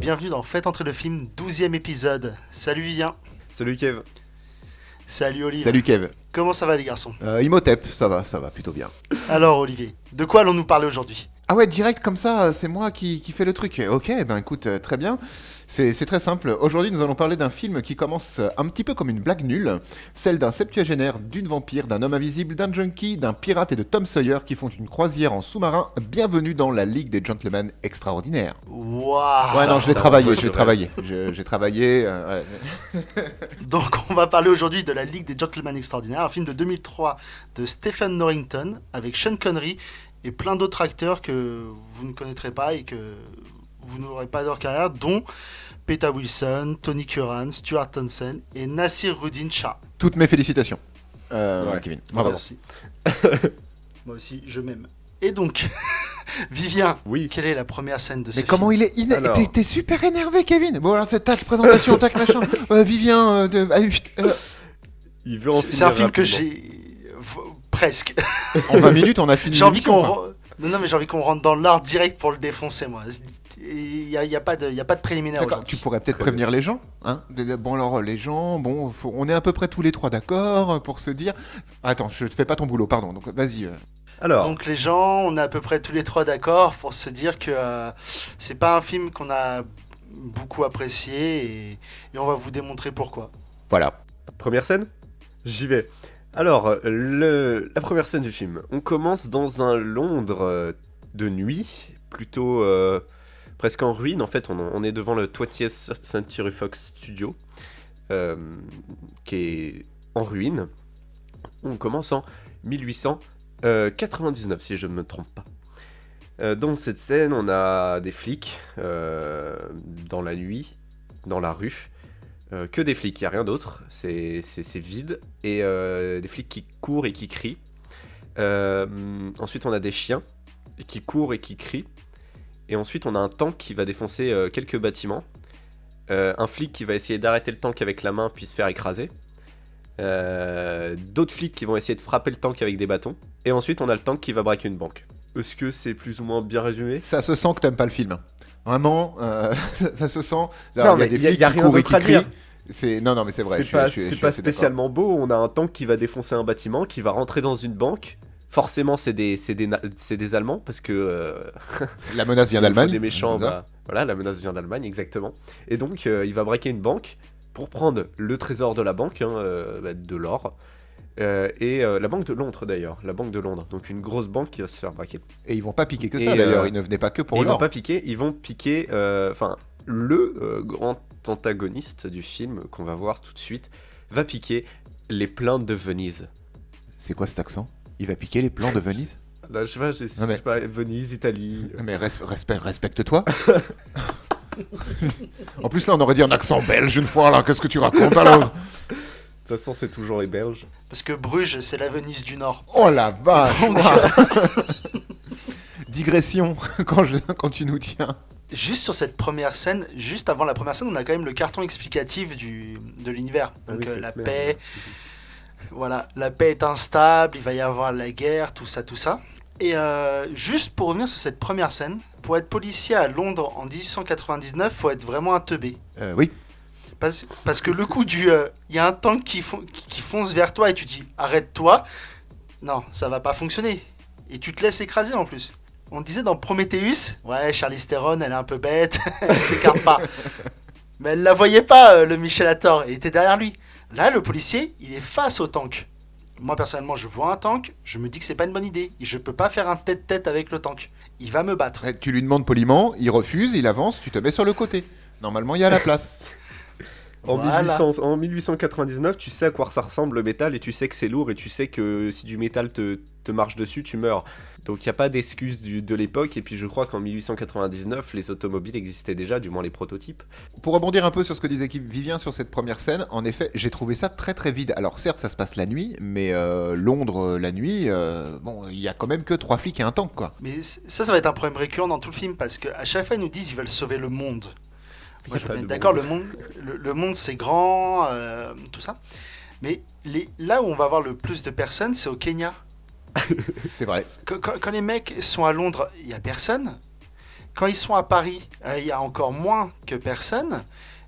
bienvenue dans Faites entrer le film, 12e épisode. Salut Vivien. Salut Kev. Salut Olivier. Salut Kev. Comment ça va les garçons? Imhotep, ça va plutôt bien. Alors Olivier, de quoi allons-nous parler aujourd'hui? Ah ouais, direct comme ça, c'est moi qui fais le truc. Ok, ben écoute, très bien. C'est très simple. Aujourd'hui, nous allons parler d'un film qui commence un petit peu comme une blague nulle, celle d'un septuagénaire, d'une vampire, d'un homme invisible, d'un junkie, d'un pirate et de Tom Sawyer qui font une croisière en sous-marin. Bienvenue dans la Ligue des Gentlemen Extraordinaires. Waouh. Ouais, non, je l'ai travaillé. J'ai travaillé. Donc on va parler aujourd'hui de la Ligue des Gentlemen Extraordinaires, un film de 2003 de Stephen Norrington avec Sean Connery et plein d'autres acteurs que vous ne connaîtrez pas et que vous n'aurez pas leur carrière, dont Peta Wilson, Tony Curran, Stuart Townsend et Naseeruddin Shah. Toutes mes félicitations, Ouais. Kevin. Bravo. Merci. Moi aussi, je m'aime. Et donc, Vivien, Oui. quelle est la première scène de ce Mais film? comment il est Alors. T'es super énervé, Kevin. Bon, alors, c'est tac, présentation, tac, machin. Vivien, Il veut en C'est un film que rapidement. presque. en 20 minutes, on a fini. J'ai envie l'émission, qu'on quoi. non, mais j'ai envie qu'on rentre dans l'art direct pour le défoncer, moi. Il y a pas de préliminaire. D'accord, aujourd'hui. tu pourrais peut-être Très prévenir les gens. Hein. Bon, alors, les gens, bon, on est à peu près tous les trois d'accord pour se dire. Attends, je te fais pas ton boulot, pardon. Donc, vas-y. Alors, Donc les gens, on est à peu près tous les trois d'accord pour se dire que c'est pas un film qu'on a beaucoup apprécié et on va vous démontrer pourquoi. Voilà. première scène. J'y vais. Alors, la première scène du film. On commence dans un Londres de nuit, plutôt presque en ruine. En fait, on est devant le 20th Century Fox Studio, qui est en ruine. On commence en 1899, si je ne me trompe pas. Dans cette scène, on a des flics dans la nuit, dans la rue. Que des flics, il n'y a rien d'autre, c'est vide, et des flics qui courent et qui crient. Ensuite on a des chiens qui courent et qui crient, et ensuite on a un tank qui va défoncer quelques bâtiments, un flic qui va essayer d'arrêter le tank avec la main puis se faire écraser, d'autres flics qui vont essayer de frapper le tank avec des bâtons, et ensuite on a le tank qui va braquer une banque. Est-ce que c'est plus ou moins bien résumé? Ça se sent que t'aimes pas le film. Vraiment, ça se sent. Non, Alors, mais des il y a flics qui rien courent et d'autre qui à dire. crient. Non, mais c'est vrai. C'est pas, je suis c'est pas assez d'accord. spécialement beau. On a un tank qui va défoncer un bâtiment, qui va rentrer dans une banque. Forcément, c'est des Allemands, parce que La menace vient s'il faut d'Allemagne. des méchants, C'est ça. bah, voilà, la menace vient d'Allemagne, exactement. Et donc, il va braquer une banque pour prendre le trésor de la banque, de l'or, et la banque de Londres d'ailleurs, la banque de Londres. Donc une grosse banque qui va se faire braquer. Et ils vont pas piquer que Et, ça d'ailleurs. Ils ne venaient pas que Et pour ils vont l'or. pas piquer, ils vont piquer, le grand antagoniste du film qu'on va voir tout de suite va piquer les plaintes de Venise. C'est quoi cet accent? Il va piquer les plans de Venise? Là, je sais pas, Non, mais- je sais pas, Venise, Italie. Mais respecte-toi. En plus, là, on aurait dit un accent belge une fois, là. Qu'est-ce que tu racontes, alors? De toute façon, c'est toujours les Belges. Parce que Bruges, c'est la Venise du Nord. Oh la vache! Donc, Digression, quand tu nous tiens. juste sur cette première scène, juste avant la première scène, on a quand même le carton explicatif de l'univers. Ah Donc oui, c'est la clair. paix, voilà, la paix est instable, il va y avoir la guerre, tout ça, tout ça. Et juste pour revenir sur cette première scène, pour être policier à Londres en 1899, faut être vraiment un teubé. Oui. Parce que le coup du... Il y a un tank qui fonce vers toi et tu dis « Arrête-toi », non, ça va pas fonctionner. Et tu te laisses écraser en plus. On disait dans Prometheus, ouais, Charlize Theron, elle est un peu bête, elle s'écarte pas. Mais elle la voyait pas, le Michel Hathor, il était derrière lui. Là, le policier, il est face au tank. Moi, personnellement, je vois un tank, je me dis que c'est pas une bonne idée. Je peux pas faire un tête-tête avec le tank. Il va me battre. Tu lui demandes poliment, il refuse, il avance, tu te mets sur le côté. Normalement, il y a la place. Voilà. En 1899, tu sais à quoi ça ressemble le métal et tu sais que c'est lourd et tu sais que si du métal te marche dessus, tu meurs. Donc il n'y a pas d'excuse de l'époque. Et puis je crois qu'en 1899, les automobiles existaient déjà, du moins les prototypes. Pour rebondir un peu sur ce que disait Vivien sur cette première scène, en effet, j'ai trouvé ça très très vide. Alors certes, ça se passe la nuit, mais Londres la nuit, bon, il y a quand même que 3 flics et un tank, quoi. Mais ça va être un problème récurrent dans tout le film parce qu'à chaque fois, ils nous disent qu'ils veulent sauver le monde. Moi, je pas suis de d'accord, monde. le monde c'est grand, tout ça. Mais là où on va voir le plus de personnes, c'est au Kenya. C'est vrai. Quand les mecs sont à Londres, il n'y a personne. Quand ils sont à Paris, il y a encore moins que personne.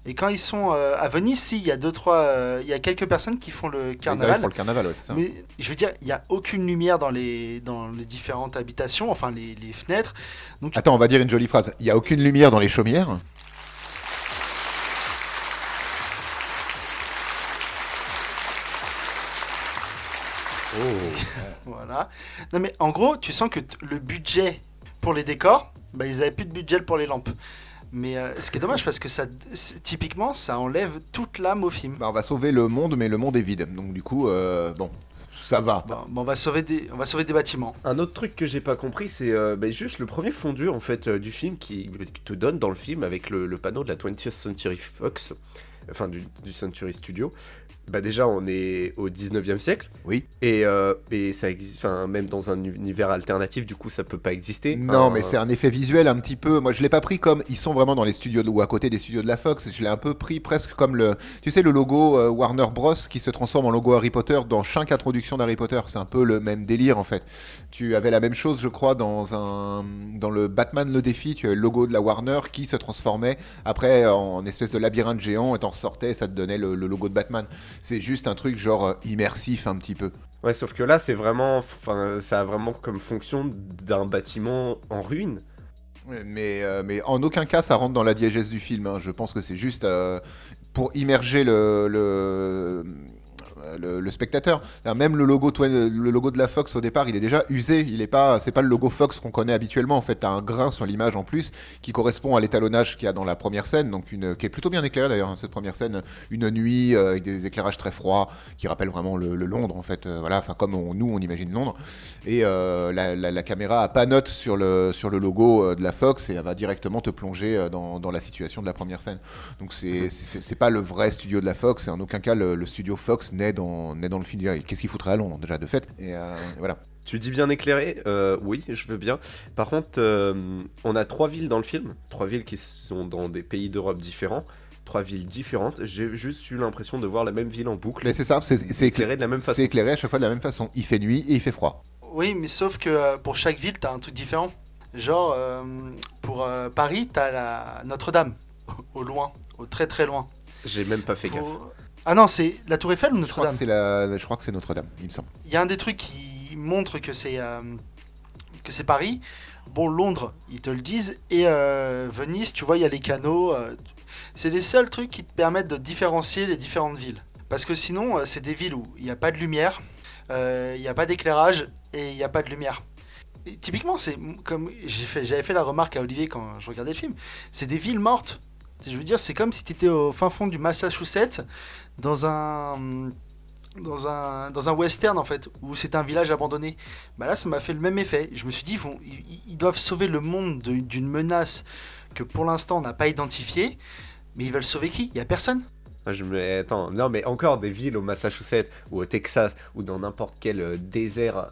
Et quand ils sont à Venise, si, il y a il y a quelques personnes qui font le Ils arrivent carnaval. pour le carnaval, ouais, c'est ça. Mais je veux dire, il n'y a aucune lumière dans les différentes habitations, enfin les fenêtres. Donc, Attends, on va dire une jolie phrase. Il n'y a aucune lumière dans les chaumières. Oh. voilà. Non mais en gros, tu sens que le budget pour les décors, bah, ils avaient plus de budget pour les lampes. Mais ce qui est dommage parce que typiquement, ça enlève toute l'âme au film. Bah, on va sauver le monde, mais le monde est vide. Donc du coup, bon, ça va. Bon, on va sauver des bâtiments. Un autre truc que j'ai pas compris, c'est juste le premier fondu en fait du film qui te donne dans le film avec le panneau de la 20th Century Fox, enfin du Century Studio. Bah déjà on est au 19e siècle. Oui. Et ça existe, enfin même dans un univers alternatif, du coup ça peut pas exister. Non, mais c'est un effet visuel un petit peu. Moi, je l'ai pas pris comme ils sont vraiment dans les studios ou à côté des studios de la Fox. Je l'ai un peu pris presque comme tu sais, le logo Warner Bros qui se transforme en logo Harry Potter dans chaque introduction d'Harry Potter. C'est un peu le même délire en fait. Tu avais la même chose, je crois, dans le Batman le défi. Tu avais le logo de la Warner qui se transformait après en espèce de labyrinthe géant et t'en ressortais et ça te donnait le logo de Batman. C'est juste un truc genre immersif un petit peu. Ouais, sauf que là c'est vraiment, enfin ça a vraiment comme fonction d'un bâtiment en ruine. Mais en aucun cas ça rentre dans la diégèse du film, hein. Je pense que c'est juste pour immerger le spectateur. Même le logo de la Fox au départ, il est déjà usé. C'est pas le logo Fox qu'on connaît habituellement. En fait, t'as un grain sur l'image en plus qui correspond à l'étalonnage qu'il y a dans la première scène, donc qui est plutôt bien éclairée d'ailleurs, hein, cette première scène, une nuit avec des éclairages très froids qui rappellent vraiment le Londres en fait. Voilà, enfin comme nous on imagine Londres. Et la caméra a pas note sur le logo de la Fox et elle va directement te plonger dans la situation de la première scène. Donc c'est pas le vrai studio de la Fox. Et en aucun cas le studio Fox naît dans le film. Qu'est-ce qu'il foutrait à Londres déjà de fait. Et voilà. Tu dis bien éclairé, oui, je veux bien. Par contre, on a 3 villes dans le film, 3 villes qui sont dans des pays d'Europe différents, 3 villes différentes. J'ai juste eu l'impression de voir la même ville en boucle. Mais c'est ça, c'est éclairé de la même façon. C'est éclairé à chaque fois de la même façon. Il fait nuit et il fait froid. Oui, mais sauf que pour chaque ville, t'as un truc différent. Genre, pour Paris, t'as la Notre-Dame, au loin, au très très loin. J'ai même pas fait gaffe. Ah non, c'est la Tour Eiffel ou Je crois Notre-Dame? je crois que c'est Notre-Dame, il me semble. Il y a un des trucs qui montre que c'est Paris. Bon, Londres, ils te le disent. Et Venise, tu vois, il y a les canaux. C'est les seuls trucs qui te permettent de différencier les différentes villes. Parce que sinon, c'est des villes où il n'y a pas de lumière, il n'y a pas d'éclairage et il n'y a pas de lumière. Et typiquement, c'est comme j'avais fait la remarque à Olivier quand je regardais le film. C'est des villes mortes. Je veux dire, c'est comme si tu étais au fin fond du Massachusetts dans un western en fait, où c'est un village abandonné. Bah là, ça m'a fait le même effet. Je me suis dit, ils doivent sauver le monde d'une menace que pour l'instant on n'a pas identifiée. Mais ils veulent sauver qui? Il y a personne. Attends, non mais encore des villes au Massachusetts ou au Texas ou dans n'importe quel désert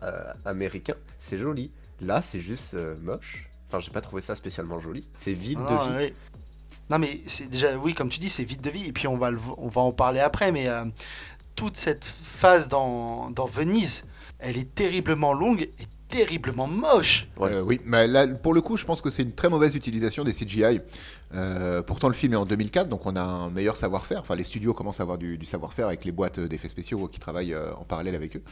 américain, c'est joli. Là, c'est juste moche. Enfin, j'ai pas trouvé ça spécialement joli. C'est vide de vie. Ouais. Non mais c'est déjà, oui, comme tu dis, c'est vide de vie. Et puis on va en parler après, mais toute cette phase dans Venise, elle est terriblement longue et terriblement moche. Ouais. Oui, mais là, pour le coup, je pense que c'est une très mauvaise utilisation des CGI. Pourtant, le film est en 2004, donc on a un meilleur savoir-faire. Enfin, les studios commencent à avoir du savoir-faire avec les boîtes d'effets spéciaux qui travaillent en parallèle avec eux.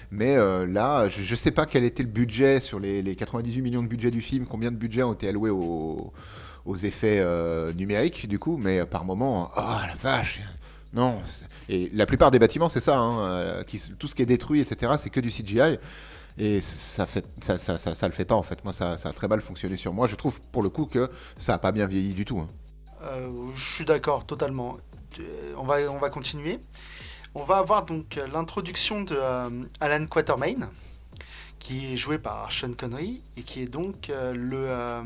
Mais là, je ne sais pas quel était le budget sur les 98 millions de budget du film, combien de budget ont été alloués aux effets numériques, du coup, mais par moment, oh la vache! Non, et la plupart des bâtiments, c'est ça, hein, tout ce qui est détruit, etc., c'est que du CGI. Et ça le fait pas en fait. Moi, ça a très mal fonctionné sur moi. Je trouve pour le coup que ça a pas bien vieilli du tout, hein. Je suis d'accord, totalement. On va continuer. On va avoir donc l'introduction de Alan Quatermain, qui est joué par Sean Connery et qui est donc le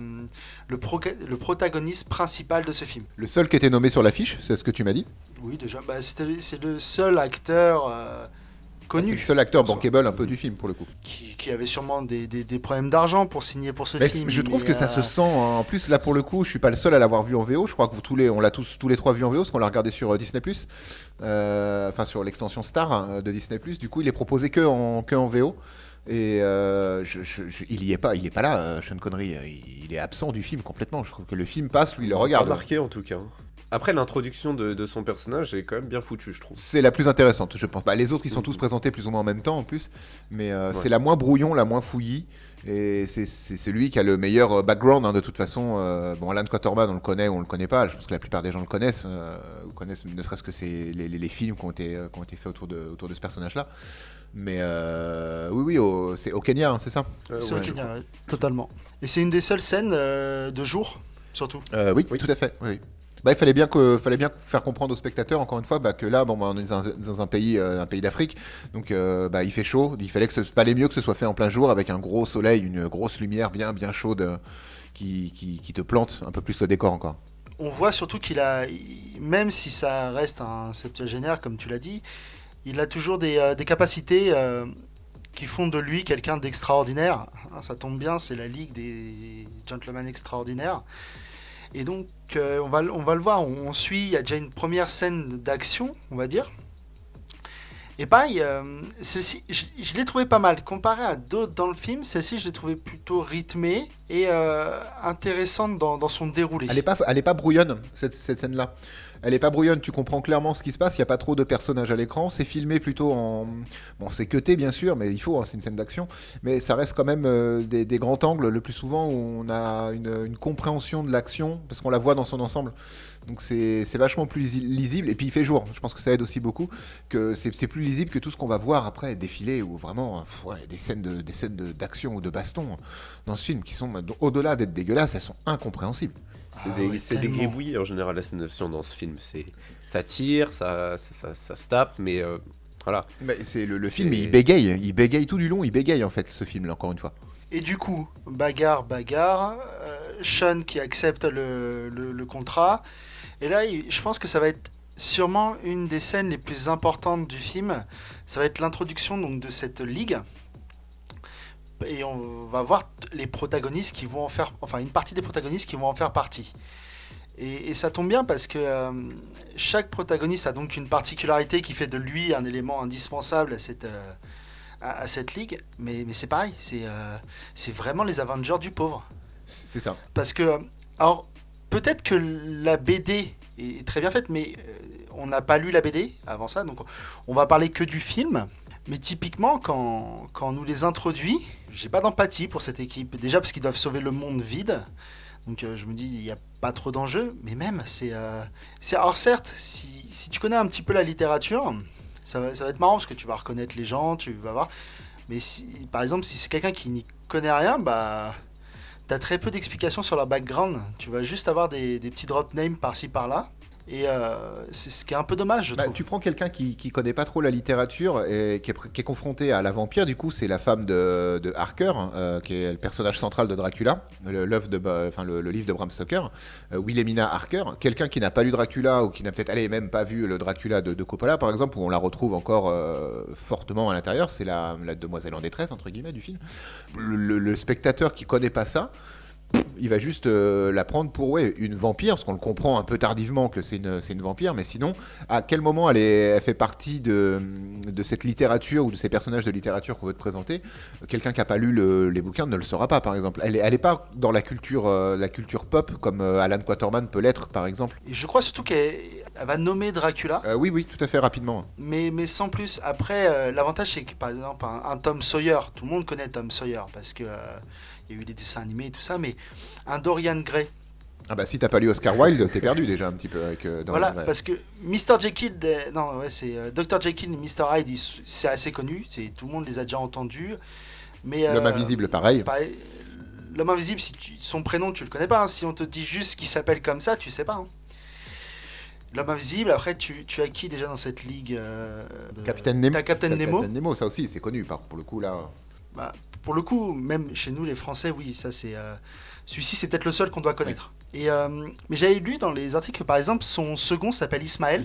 protagoniste principal de ce film. Le seul qui était nommé sur l'affiche, c'est ce que tu m'as dit. Oui, déjà, c'est le seul acteur connu. C'est le seul acteur bankable un peu du film pour le coup. Qui avait sûrement des problèmes d'argent pour signer pour ce film. Je trouve que ça se sent. En plus, là pour le coup, je suis pas le seul à l'avoir vu en VO. Je crois que on l'a tous les trois vu en VO, parce qu'on l'a regardé sur Disney+. Enfin, sur l'extension Star de Disney+. Du coup, il est proposé que en VO. Et il y est pas, Sean Connery, il est absent du film complètement. Je trouve que le film passe, lui il le regarde. Pas marqué en tout cas. Après, l'introduction de son personnage est quand même bien foutue, je trouve. C'est la plus intéressante, je pense. Bah, les autres, ils sont tous présentés plus ou moins en même temps, en plus. Mais c'est la moins brouillon, la moins fouillie. Et c'est celui qui a le meilleur background, hein, de toute façon. Bon, Alan Quatermain, on le connaît ou on le connaît pas. Je pense que la plupart des gens le connaissent. Ou connaissent ne serait-ce que les films qui ont été faits autour de ce personnage-là. Mais oui, c'est au Kenya, hein, c'est ça C'est au Kenya, ouais, totalement. Et c'est une des seules scènes de jour, surtout. Oui, tout à fait. Oui. Bah, il fallait bien faire comprendre aux spectateurs, encore une fois, que là, on est dans un pays d'Afrique, donc il fait chaud. Il fallait mieux que ce soit fait en plein jour, avec un gros soleil, une grosse lumière bien chaude qui te plante un peu plus le décor encore. On voit surtout même si ça reste un septuagénaire, comme tu l'as dit, il a toujours des capacités qui font de lui quelqu'un d'extraordinaire. Ça tombe bien, c'est la Ligue des Gentlemen Extraordinaires. Et donc, on va le voir, on suit, il y a déjà une première scène d'action, on va dire. Et pareil, celle-ci, je l'ai trouvé pas mal. Comparé à d'autres dans le film, celle-ci, je l'ai trouvée plutôt rythmée et intéressante dans son déroulé. Elle est pas brouillonne, cette scène-là. Elle est pas brouillonne, tu comprends clairement ce qui se passe, il n'y a pas trop de personnages à l'écran, c'est filmé plutôt en... Bon, c'est cuté bien sûr, mais il faut, hein, c'est une scène d'action, mais ça reste quand même des grands angles, le plus souvent où on a une compréhension de l'action, parce qu'on la voit dans son ensemble. Donc c'est vachement plus lisible, et puis il fait jour, je pense que ça aide aussi beaucoup, que c'est plus lisible que tout ce qu'on va voir après défiler, ou vraiment des scènes d'action ou de baston dans ce film qui sont, au-delà d'être dégueulasses, elles sont incompréhensibles. C'est des gribouillis en général, la scène d'action dans ce film. Ça tire, ça se tape, mais voilà. Mais le film, il bégaye tout du long, il bégaye en fait, ce film, là, encore une fois. Et du coup, bagarre, Sean qui accepte le contrat. Et là, je pense que ça va être sûrement une des scènes les plus importantes du film. Ça va être l'introduction donc de cette ligue. Et on va voir les protagonistes qui vont en faire... Enfin, une partie des protagonistes qui vont en faire partie. Et ça tombe bien parce que chaque protagoniste a donc une particularité qui fait de lui un élément indispensable à cette ligue. Mais c'est pareil, c'est vraiment les Avengers du pauvre. C'est ça. Parce que... Alors, peut-être que la BD est très bien faite, mais on n'a pas lu la BD avant ça, donc on va parler que du film. Mais typiquement, quand on nous les introduit, j'ai pas d'empathie pour cette équipe. Déjà parce qu'ils doivent sauver le monde vide. Donc je me dis, il n'y a pas trop d'enjeux. Mais même, alors certes, si tu connais un petit peu la littérature, ça va être marrant parce que tu vas reconnaître les gens, tu vas voir. Mais par exemple, si c'est quelqu'un qui n'y connaît rien, bah... T'as très peu d'explications sur leur background. Tu vas juste avoir des petits drop names par-ci par-là. Et c'est ce qui est un peu dommage, je trouve. Tu prends quelqu'un qui connaît pas trop la littérature et qui est confronté à la vampire, du coup, c'est la femme de Harker, qui est le personnage central de Dracula, le livre de Bram Stoker, Wilhelmina Harker. Quelqu'un qui n'a pas lu Dracula ou qui n'a peut-être même pas vu le Dracula de Coppola, par exemple, où on la retrouve encore fortement à l'intérieur, c'est la demoiselle en détresse, entre guillemets, du film. Le spectateur qui connaît pas ça, il va juste la prendre pour une vampire, parce qu'on le comprend un peu tardivement que c'est une vampire, mais sinon, à quel moment elle fait partie de cette littérature ou de ces personnages de littérature qu'on veut te présenter? Quelqu'un qui n'a pas lu les bouquins ne le saura pas, par exemple. Elle est pas dans la culture pop comme Alan Quatermain peut l'être, par exemple. Et je crois surtout qu'elle va nommer Dracula. Oui, tout à fait, rapidement. Mais sans plus. Après, l'avantage, c'est que, par exemple, un Tom Sawyer, tout le monde connaît Tom Sawyer, parce que... il y a eu des dessins animés et tout ça, mais un Dorian Gray. Ah bah si t'as pas lu Oscar Wilde, t'es perdu déjà un petit peu avec Voilà, parce que Mr. Jekyll, c'est Dr. Jekyll et Mr. Hyde, c'est assez connu, tout le monde les a déjà entendus. Mais L'homme invisible, pareil. L'homme invisible, son prénom tu le connais pas, hein. Si on te dit juste qu'il s'appelle comme ça, tu sais pas. Hein. L'homme invisible, après tu as qui déjà dans cette ligue Capitaine Nemo. T'as Captain Nemo. Captain Nemo, ça aussi c'est connu pour le coup là. Bah, pour le coup, même chez nous les Français, oui, ça c'est celui-ci c'est peut-être le seul qu'on doit connaître. Oui. Et mais j'avais lu dans les articles que par exemple son second s'appelle Ismaël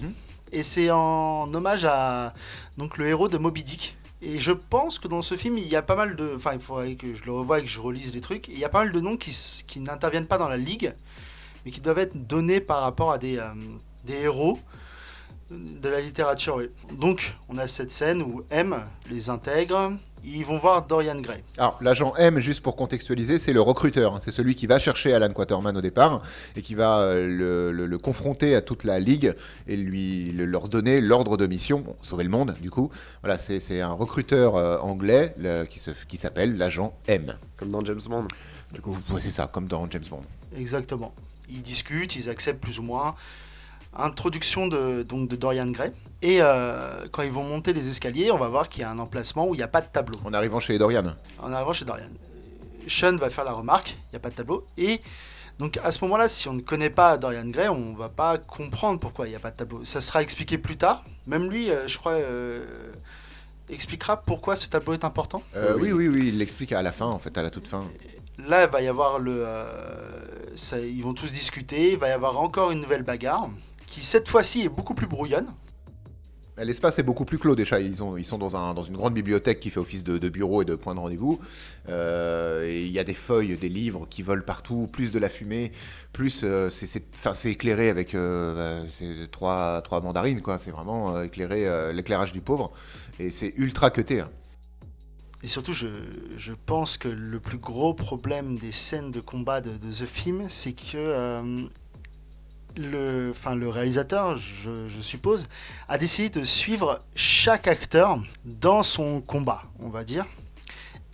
et c'est en hommage à donc le héros de Moby Dick. Et je pense que dans ce film il y a pas mal de, enfin il faudrait que je le revoie et que je relise les trucs. Et il y a pas mal de noms qui n'interviennent pas dans la ligue, mais qui doivent être donnés par rapport à des héros de la littérature. Oui. Donc on a cette scène où M les intègre. Ils vont voir Dorian Gray. Alors, l'agent M, juste pour contextualiser, c'est le recruteur. Hein. C'est celui qui va chercher Alan Quaterman au départ et qui va le confronter à toute la Ligue et leur donner l'ordre de mission, bon, sauver le monde, du coup. Voilà, c'est un recruteur anglais qui s'appelle l'agent M. Comme dans James Bond. Du coup, ouais, c'est ça, comme dans James Bond. Exactement. Ils discutent, ils acceptent plus ou moins. Introduction donc de Dorian Gray. Et quand ils vont monter les escaliers, on va voir qu'il y a un emplacement où il n'y a pas de tableau. En arrivant chez Dorian. En arrivant chez Dorian. Sean va faire la remarque, il n'y a pas de tableau. Et donc à ce moment-là, si on ne connaît pas Dorian Gray, on ne va pas comprendre pourquoi il n'y a pas de tableau. Ça sera expliqué plus tard. Même lui, je crois, expliquera pourquoi ce tableau est important. Oui, il l'explique à la fin, en fait, à la toute fin. Là, il va y avoir ils vont tous discuter, il va y avoir encore une nouvelle bagarre, qui cette fois-ci est beaucoup plus brouillonne. L'espace est beaucoup plus clos déjà, ils sont dans une grande bibliothèque qui fait office de bureau et de point de rendez-vous. Et il y a des feuilles, des livres qui volent partout, plus de la fumée, plus c'est éclairé avec c'est trois mandarines, quoi. C'est vraiment éclairé, l'éclairage du pauvre. Et c'est ultra cuté. Hein. Et surtout, je pense que le plus gros problème des scènes de combat de The Film, c'est que le réalisateur, je suppose, a décidé de suivre chaque acteur dans son combat, on va dire.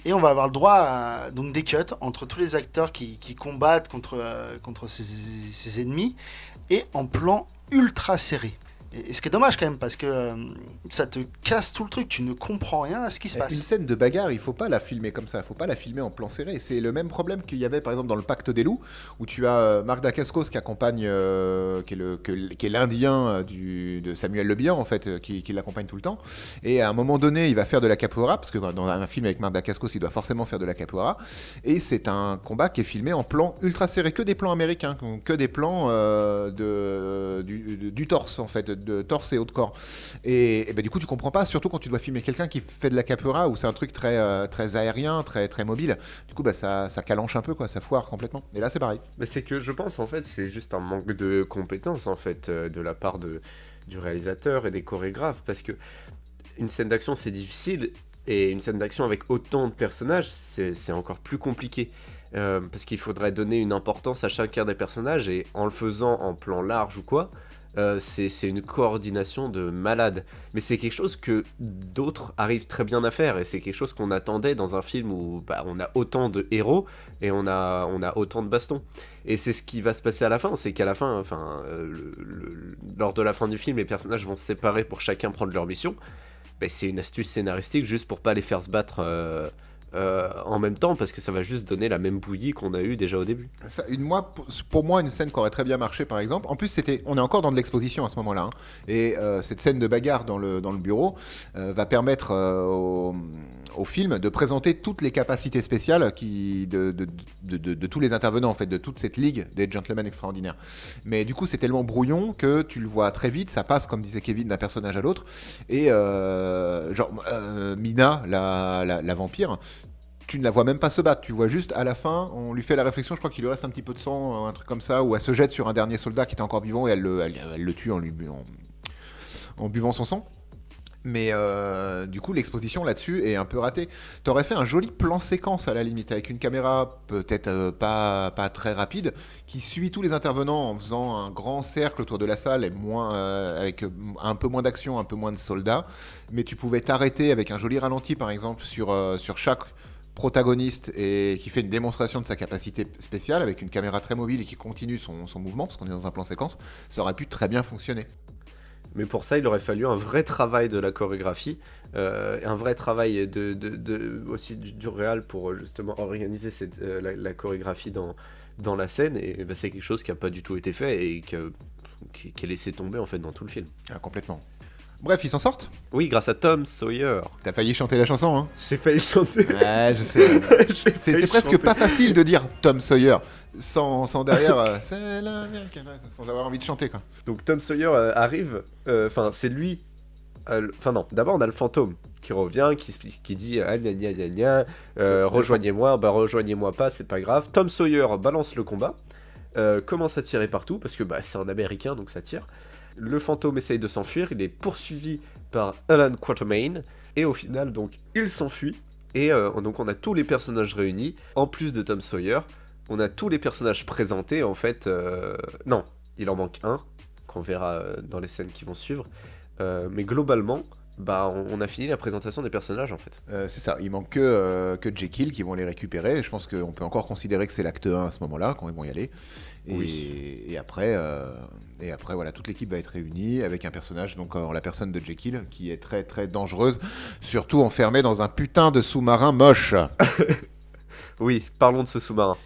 Et on va avoir le droit à donc des cuts entre tous les acteurs qui combattent contre ses ennemis et en plan ultra serré. Et ce qui est dommage quand même, parce que ça te casse tout le truc, tu ne comprends rien à ce qui se passe. Une scène de bagarre, il faut pas la filmer comme ça, il faut pas la filmer en plan serré. C'est le même problème qu'il y avait par exemple dans le Pacte des loups, où tu as Marc Dacascos qui accompagne, qui est l'Indien de Samuel Le Bihan en fait, qui l'accompagne tout le temps. Et à un moment donné, il va faire de la capoeira, parce que dans un film avec Marc Dacascos, il doit forcément faire de la capoeira. Et c'est un combat qui est filmé en plan ultra serré, que des plans américains, que des plans du torse en fait, de torse et haut de corps. Et du coup, tu comprends pas, surtout quand tu dois filmer quelqu'un qui fait de la capoeira, où c'est un truc très, très aérien, très, très mobile. Du coup, ça calanche un peu, quoi, ça foire complètement. Et là, c'est pareil. Mais c'est que je pense, en fait, c'est juste un manque de compétences, en fait, de la part du réalisateur et des chorégraphes, parce que une scène d'action, c'est difficile, et une scène d'action avec autant de personnages, c'est encore plus compliqué. Parce qu'il faudrait donner une importance à chacun des personnages, et en le faisant en plan large ou quoi, c'est une coordination de malade. Mais c'est quelque chose que d'autres arrivent très bien à faire, et c'est quelque chose qu'on attendait dans un film où on a autant de héros et on a autant de bastons. Et c'est ce qui va se passer à la fin, c'est qu'à la fin, lors de la fin du film, les personnages vont se séparer pour chacun prendre leur mission. C'est une astuce scénaristique juste pour pas les faire se battre en même temps, parce que ça va juste donner la même bouillie qu'on a eu déjà au début. Pour moi, une scène qui aurait très bien marché, par exemple. En plus, on est encore dans de l'exposition à ce moment-là. Hein. Et cette scène de bagarre dans le bureau va permettre au film de présenter toutes les capacités spéciales de tous les intervenants, en fait, de toute cette ligue des gentlemen extraordinaires. Mais du coup, c'est tellement brouillon que tu le vois très vite, ça passe, comme disait Kevin, d'un personnage à l'autre. Et Mina, la vampire, tu ne la vois même pas se battre, tu vois juste à la fin, on lui fait la réflexion, je crois qu'il lui reste un petit peu de sang, un truc comme ça, où elle se jette sur un dernier soldat qui était encore vivant et elle le tue en buvant son sang. Mais du coup, l'exposition là-dessus est un peu ratée. T'aurais fait un joli plan séquence à la limite, avec une caméra peut-être pas très rapide, qui suit tous les intervenants en faisant un grand cercle autour de la salle, et avec un peu moins d'action, un peu moins de soldats. Mais tu pouvais t'arrêter avec un joli ralenti, par exemple, sur chaque protagoniste et qui fait une démonstration de sa capacité spéciale avec une caméra très mobile et qui continue son mouvement, parce qu'on est dans un plan séquence. Ça aurait pu très bien fonctionner. Mais pour ça, il aurait fallu un vrai travail de la chorégraphie, un vrai travail aussi du réal pour justement organiser la chorégraphie dans la scène. Et c'est quelque chose qui n'a pas du tout été fait et qui est laissé tomber en fait dans tout le film. Ah, complètement. Bref, ils s'en sortent. Oui, grâce à Tom Sawyer. T'as failli chanter la chanson, hein? J'ai failli chanter. Ouais, je sais. C'est presque pas facile de dire Tom Sawyer sans derrière, c'est l'Américain, sans avoir envie de chanter, quoi. Donc Tom Sawyer arrive, c'est lui. Non, d'abord on a le fantôme qui revient, qui dit rejoignez-moi, rejoignez-moi pas, c'est pas grave. Tom Sawyer balance le combat, commence à tirer partout parce que c'est un Américain donc ça tire. Le fantôme essaye de s'enfuir, il est poursuivi par Alan Quatermain et au final donc il s'enfuit Et donc on a tous les personnages réunis, en plus de Tom Sawyer, on a tous les personnages présentés en fait. Non, il en manque un, qu'on verra dans les scènes qui vont suivre. Mais globalement, on a fini la présentation des personnages en fait. C'est ça, il manque que Jekyll qui vont les récupérer. Je pense qu'on peut encore considérer que c'est l'acte 1 à ce moment-là, quand ils vont y aller. Et après, voilà, toute l'équipe va être réunie avec un personnage, donc la personne de Jekyll, qui est très très dangereuse, surtout enfermée dans un putain de sous-marin moche. Oui, parlons de ce sous-marin.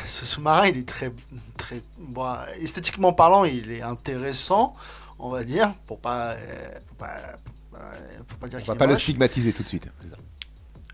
Ce sous-marin, il est très, très, bon, esthétiquement parlant, il est intéressant, on va dire, pour pas dire On qu'il va est pas le moche. stigmatiser tout de suite. C'est ça.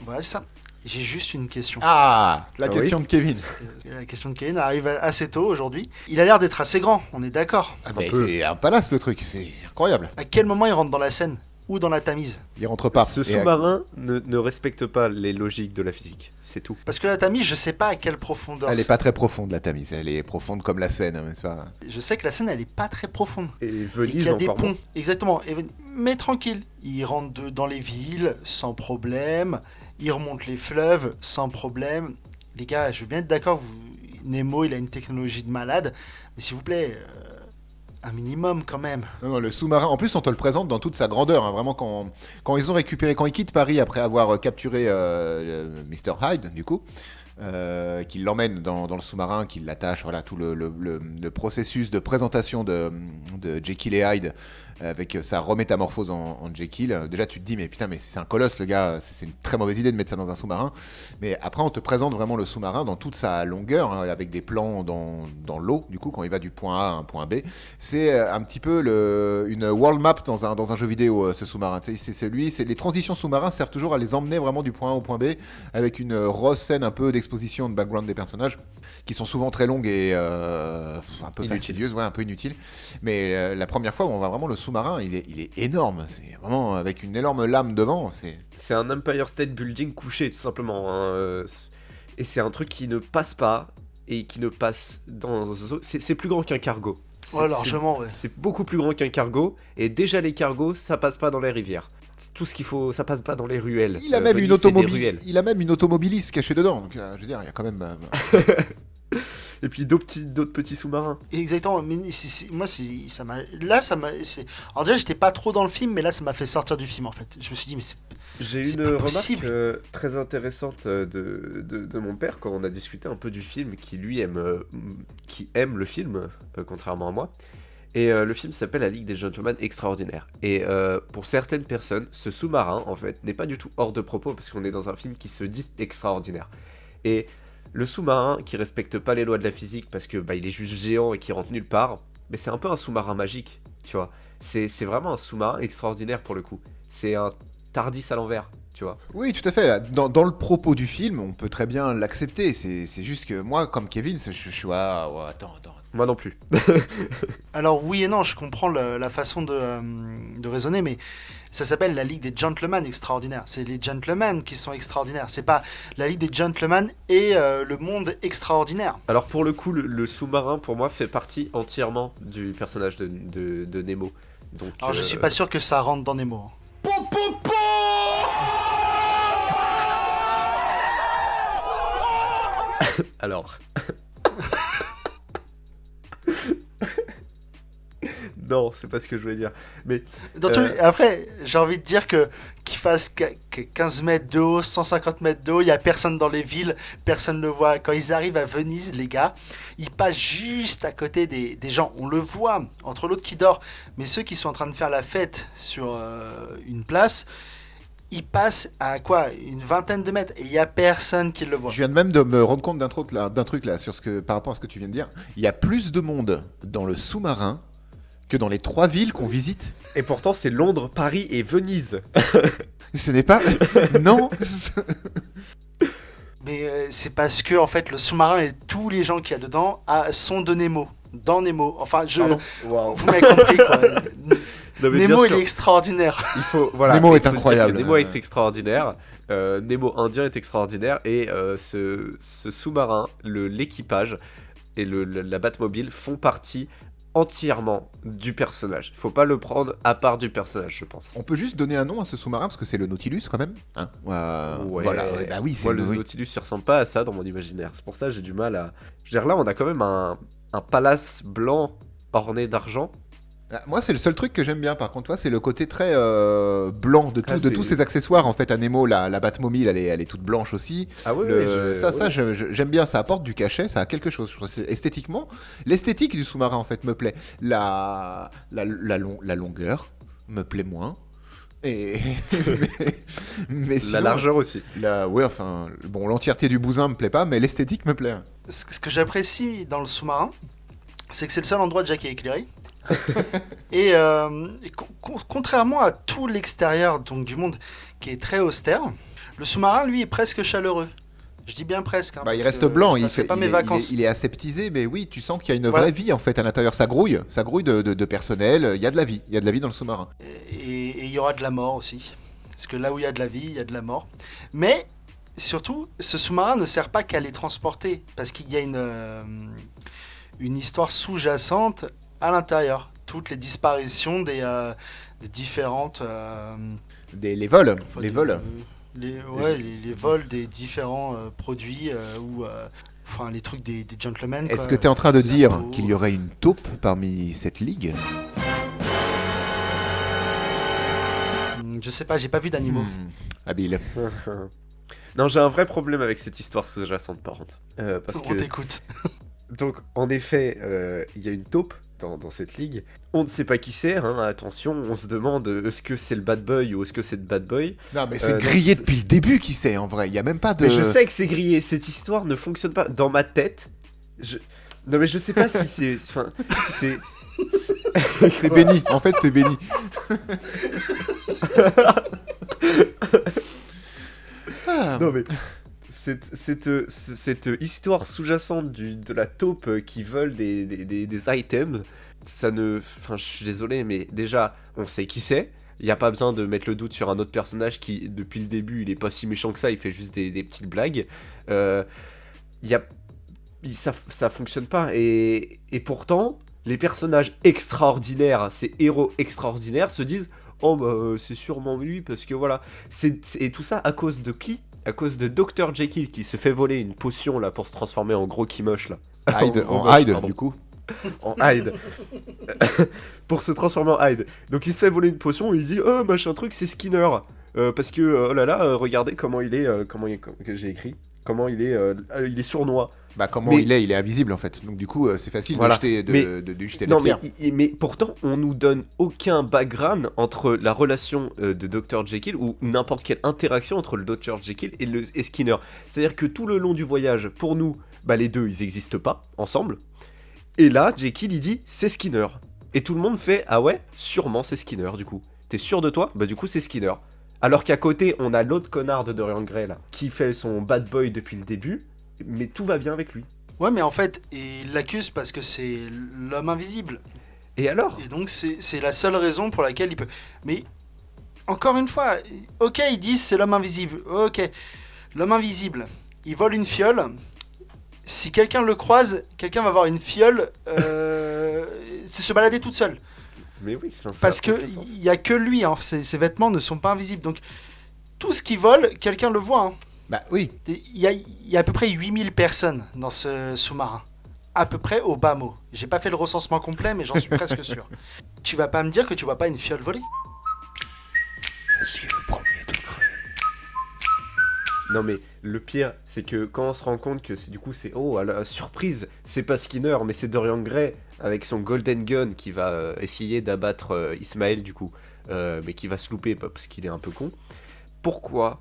Voilà, c'est ça. J'ai juste une question. Ah, la Ah question de Kevin. La question de Kevin arrive assez tôt aujourd'hui. Il a l'air d'être assez grand, on est d'accord. Ah, mais c'est un palace le truc, c'est incroyable. À quel moment il rentre dans la scène ou dans la Tamise? Il rentre pas. Ce Et, sous-marin ne respecte pas les logiques de la physique, c'est tout. Parce que la Tamise, je sais pas à quelle profondeur. elle est c'est. pas très profonde la Tamise, elle est profonde comme la Seine, hein, n'est-ce pas? Je sais que la Seine, elle est pas très profonde. Et Et Venise qu'il y a des encore moins. ponts, exactement. Mais tranquille, il rentre dans les villes sans problème, il remonte les fleuves sans problème. Les gars, je veux bien être d'accord, Nemo, il a une technologie de malade, mais s'il vous plaît, un minimum quand même. Non, le sous-marin, en plus on te le présente dans toute sa grandeur, hein, vraiment quand ils ont récupéré, quand ils quittent Paris après avoir capturé Mr. Hyde, du coup, qu'ils l'emmènent dans le sous-marin, qu'ils l'attachent, voilà, tout le processus de présentation de Jekyll et Hyde avec sa remétamorphose en Jekyll. Déjà tu te dis mais putain mais c'est un colosse le gars, c'est une très mauvaise idée de mettre ça dans un sous-marin. Mais après on te présente vraiment le sous-marin dans toute sa longueur, hein, avec des plans dans l'eau, du coup quand il va du point A à un point B. C'est un petit peu une world map dans un jeu vidéo, ce sous-marin. Les transitions sous-marins servent toujours à les emmener vraiment du point A au point B, avec une scène un peu d'exposition de background des personnages, qui sont souvent très longues et un peu Inutile. fastidieuses, ouais, un peu inutiles. Mais la première fois où on voit vraiment le sous-marin, il est énorme. C'est vraiment avec une énorme lame devant. C'est un Empire State Building couché, tout simplement. Hein. Et c'est un truc qui ne passe pas, et qui ne passe dans... C'est plus grand qu'un cargo. Ouais, largement, ouais. C'est beaucoup plus grand qu'un cargo, et déjà les cargos, ça passe pas dans les rivières. C'est tout ce qu'il faut, ça passe pas dans les ruelles. Il a même Venise, une c'est des automobile. ruelles. Il a même une automobiliste cachée dedans. Donc, je veux dire, il y a quand même. Et puis d'autres petits sous-marins. Exactement, mais moi, ça m'a. Là, ça m'a. Alors, déjà, j'étais pas trop dans le film, mais là, ça m'a fait sortir du film en fait. Je me suis dit, mais c'est. J'ai C'est une pas remarque possible. très intéressante de mon père quand on a discuté un peu du film, qui lui aime le film, contrairement à moi. Et le film s'appelle La Ligue des Gentlemen Extraordinaires. Et pour certaines personnes, ce sous-marin, en fait, n'est pas du tout hors de propos, parce qu'on est dans un film qui se dit extraordinaire. Et le sous-marin qui respecte pas les lois de la physique, parce que il est juste géant et qui rentre nulle part, mais c'est un peu un sous-marin magique, tu vois. C'est vraiment un sous-marin extraordinaire pour le coup. C'est un Tardis à l'envers, tu vois. Oui, tout à fait. Dans le propos du film, on peut très bien l'accepter. C'est juste que moi, comme Kevin, je suis. Ah, ouais, attends. Moi non plus. Alors, oui et non, je comprends la façon de raisonner, mais ça s'appelle la Ligue des Gentlemen Extraordinaires. C'est les gentlemen qui sont extraordinaires. C'est pas la Ligue des Gentlemen et le monde extraordinaire. Alors pour le coup, le sous-marin, pour moi, fait partie entièrement du personnage de Nemo. Donc, Alors, je suis pas sûr que ça rentre dans Nemo. Hein. Alors... Non, c'est pas ce que je voulais dire. Mais Après, j'ai envie de dire qu'il fasse 15 mètres de haut, 150 mètres de haut, il n'y a personne dans les villes, personne ne le voit. Quand ils arrivent à Venise, les gars, ils passent juste à côté des gens. On le voit, entre l'autre qui dort, mais ceux qui sont en train de faire la fête sur une place, ils passent à quoi? Une vingtaine de mètres, et il n'y a personne qui le voit. Je viens même de me rendre compte d'un truc là, par rapport à ce que tu viens de dire. Il y a plus de monde dans le sous-marin que dans les 3 villes qu'on visite. et pourtant, c'est Londres, Paris et Venise. Ce n'est pas. Non. Mais c'est parce que en fait, le sous-marin et tous les gens qu'il y a dedans sont de Nemo. Dans Nemo. Enfin, Pardon. vous m'avez compris quoi. Non, mais Nemo, bien il sûr, est extraordinaire. il faut, voilà, Nemo il est faut dire que incroyable. Nemo est extraordinaire. Nemo indien est extraordinaire. Et ce sous-marin, l'équipage et la Batmobile font partie entièrement du personnage. Faut pas le prendre à part du personnage, je pense. On peut juste donner un nom à ce sous-marin parce que c'est le Nautilus quand même. Hein Ouais. Voilà, ouais, bah oui, c'est Moi, le oui. Nautilus, il ressemble pas à ça dans mon imaginaire. C'est pour ça que j'ai du mal à... Je veux dire, là, on a quand même un palace blanc orné d'argent. Ah, moi, c'est le seul truc que j'aime bien. Par contre, toi, c'est le côté très blanc de, Ah, de tous ces accessoires. En fait, à Nemo, la Batmobile, elle est toute blanche aussi. Ah oui, J'aime bien. Ça apporte du cachet. Ça a quelque chose. Je trouve que esthétiquement, l'esthétique du sous-marin, en fait, me plaît. La longueur me plaît moins. Et mais la sinon, largeur aussi. ouais, enfin, bon, l'entièreté du bousin me plaît pas, mais l'esthétique me plaît. Ce que j'apprécie dans le sous-marin, c'est que c'est le seul endroit déjà qui est éclairé. Et contrairement à tout l'extérieur donc du monde qui est très austère, le sous-marin lui est presque chaleureux. Je dis bien presque. Hein, Bah, il parce reste que blanc, je passerai pas mes vacances. il est aseptisé, mais oui, tu sens qu'il y a une Voilà. vraie vie en fait à l'intérieur. Ça grouille de personnel. Il y a de la vie, il y a de la vie dans le sous-marin. Et il y aura de la mort aussi. Parce que là où il y a de la vie, il y a de la mort. Mais surtout, ce sous-marin ne sert pas qu'à les transporter, parce qu'il y a une histoire sous-jacente à l'intérieur. Toutes les disparitions des différentes... Les vols, enfin, les des- vols. les vols des différents produits ou enfin les trucs des gentlemen. Est-ce quoi. que tu es en train de Des dire impôts. qu'il y aurait une taupe parmi cette ligue? Je sais pas, j'ai pas vu d'animaux. Habile. Non, j'ai un vrai problème avec cette histoire sous-jacente, par contre. Parce On que... t'écoute. Donc, en effet, il y a une taupe dans cette ligue. On ne sait pas qui c'est, hein, attention, on se demande est-ce que c'est le bad boy ou est-ce que c'est le bad boy. Non, mais c'est non, grillé c'est- depuis le début, qui sait en vrai. Il y a même pas de. Mais je sais que c'est grillé, cette histoire ne fonctionne pas. Dans ma tête, non mais je sais pas si c'est... Enfin, c'est... C'est béni. En fait, c'est béni. Ah, Non mais... Cette histoire sous-jacente de la taupe qui vole des items, ça ne... Enfin, je suis désolé, mais déjà, on sait qui c'est. Il n'y a pas besoin de mettre le doute sur un autre personnage qui, depuis le début, il est pas si méchant que ça, il fait juste des petites blagues. Il y a... ça fonctionne pas. Et pourtant, les personnages extraordinaires, ces héros extraordinaires, se disent « Oh bah, c'est sûrement lui, parce que voilà... » Et tout ça à cause de qui? À cause de Dr. Jekyll qui se fait voler une potion là pour se transformer en gros Kimosh là. Hyde, En en moche, Hyde, pardon. du coup. En Hyde. Pour se transformer en Hyde. Donc il se fait voler une potion et il dit oh machin truc c'est Skinner. Parce que oh là là regardez comment il est que j'ai écrit. Comment il est sournois. Bah, comment Mais- il est invisible en fait. Donc, du coup, c'est facile Voilà. de jeter, Mais- de lui jeter la Non mais, pierre. mais pourtant on nous donne aucun background entre la relation de Dr. Jekyll ou n'importe quelle interaction entre le Dr. Jekyll et Skinner. C'est-à-dire que tout le long du voyage, pour nous, bah les deux ils existent pas ensemble. Et là Jekyll il dit c'est Skinner. Et tout le monde fait ah ouais sûrement c'est Skinner du coup. T'es sûr de toi? Bah du coup c'est Skinner. Alors qu'à côté on a l'autre connard de Dorian Gray là qui fait son bad boy depuis le début. Mais tout va bien avec lui. Ouais, mais en fait, il l'accuse parce que c'est l'homme invisible. Et alors? Et donc, c'est la seule raison pour laquelle il peut. Mais, encore une fois, ok, ils disent c'est l'homme invisible. Ok, l'homme invisible, il vole une fiole. Si quelqu'un le croise, quelqu'un va voir une fiole c'est se balader toute seule. Mais oui, ça Parce a que aucun sens. il y a que lui, hein, ses vêtements ne sont pas invisibles. Donc, tout ce qu'il vole, quelqu'un le voit. Hein. Bah, oui. Il y a à peu près 8000 personnes dans ce sous-marin. À peu près au bas mot. J'ai pas fait le recensement complet, mais j'en suis presque sûr. Tu vas pas me dire que tu vois pas une fiole voler? Non mais le pire, c'est que quand on se rend compte que c'est oh à la surprise, c'est pas Skinner mais c'est Dorian Gray avec son Golden Gun qui va essayer d'abattre Ismaël du coup, mais qui va se louper parce qu'il est un peu con. Pourquoi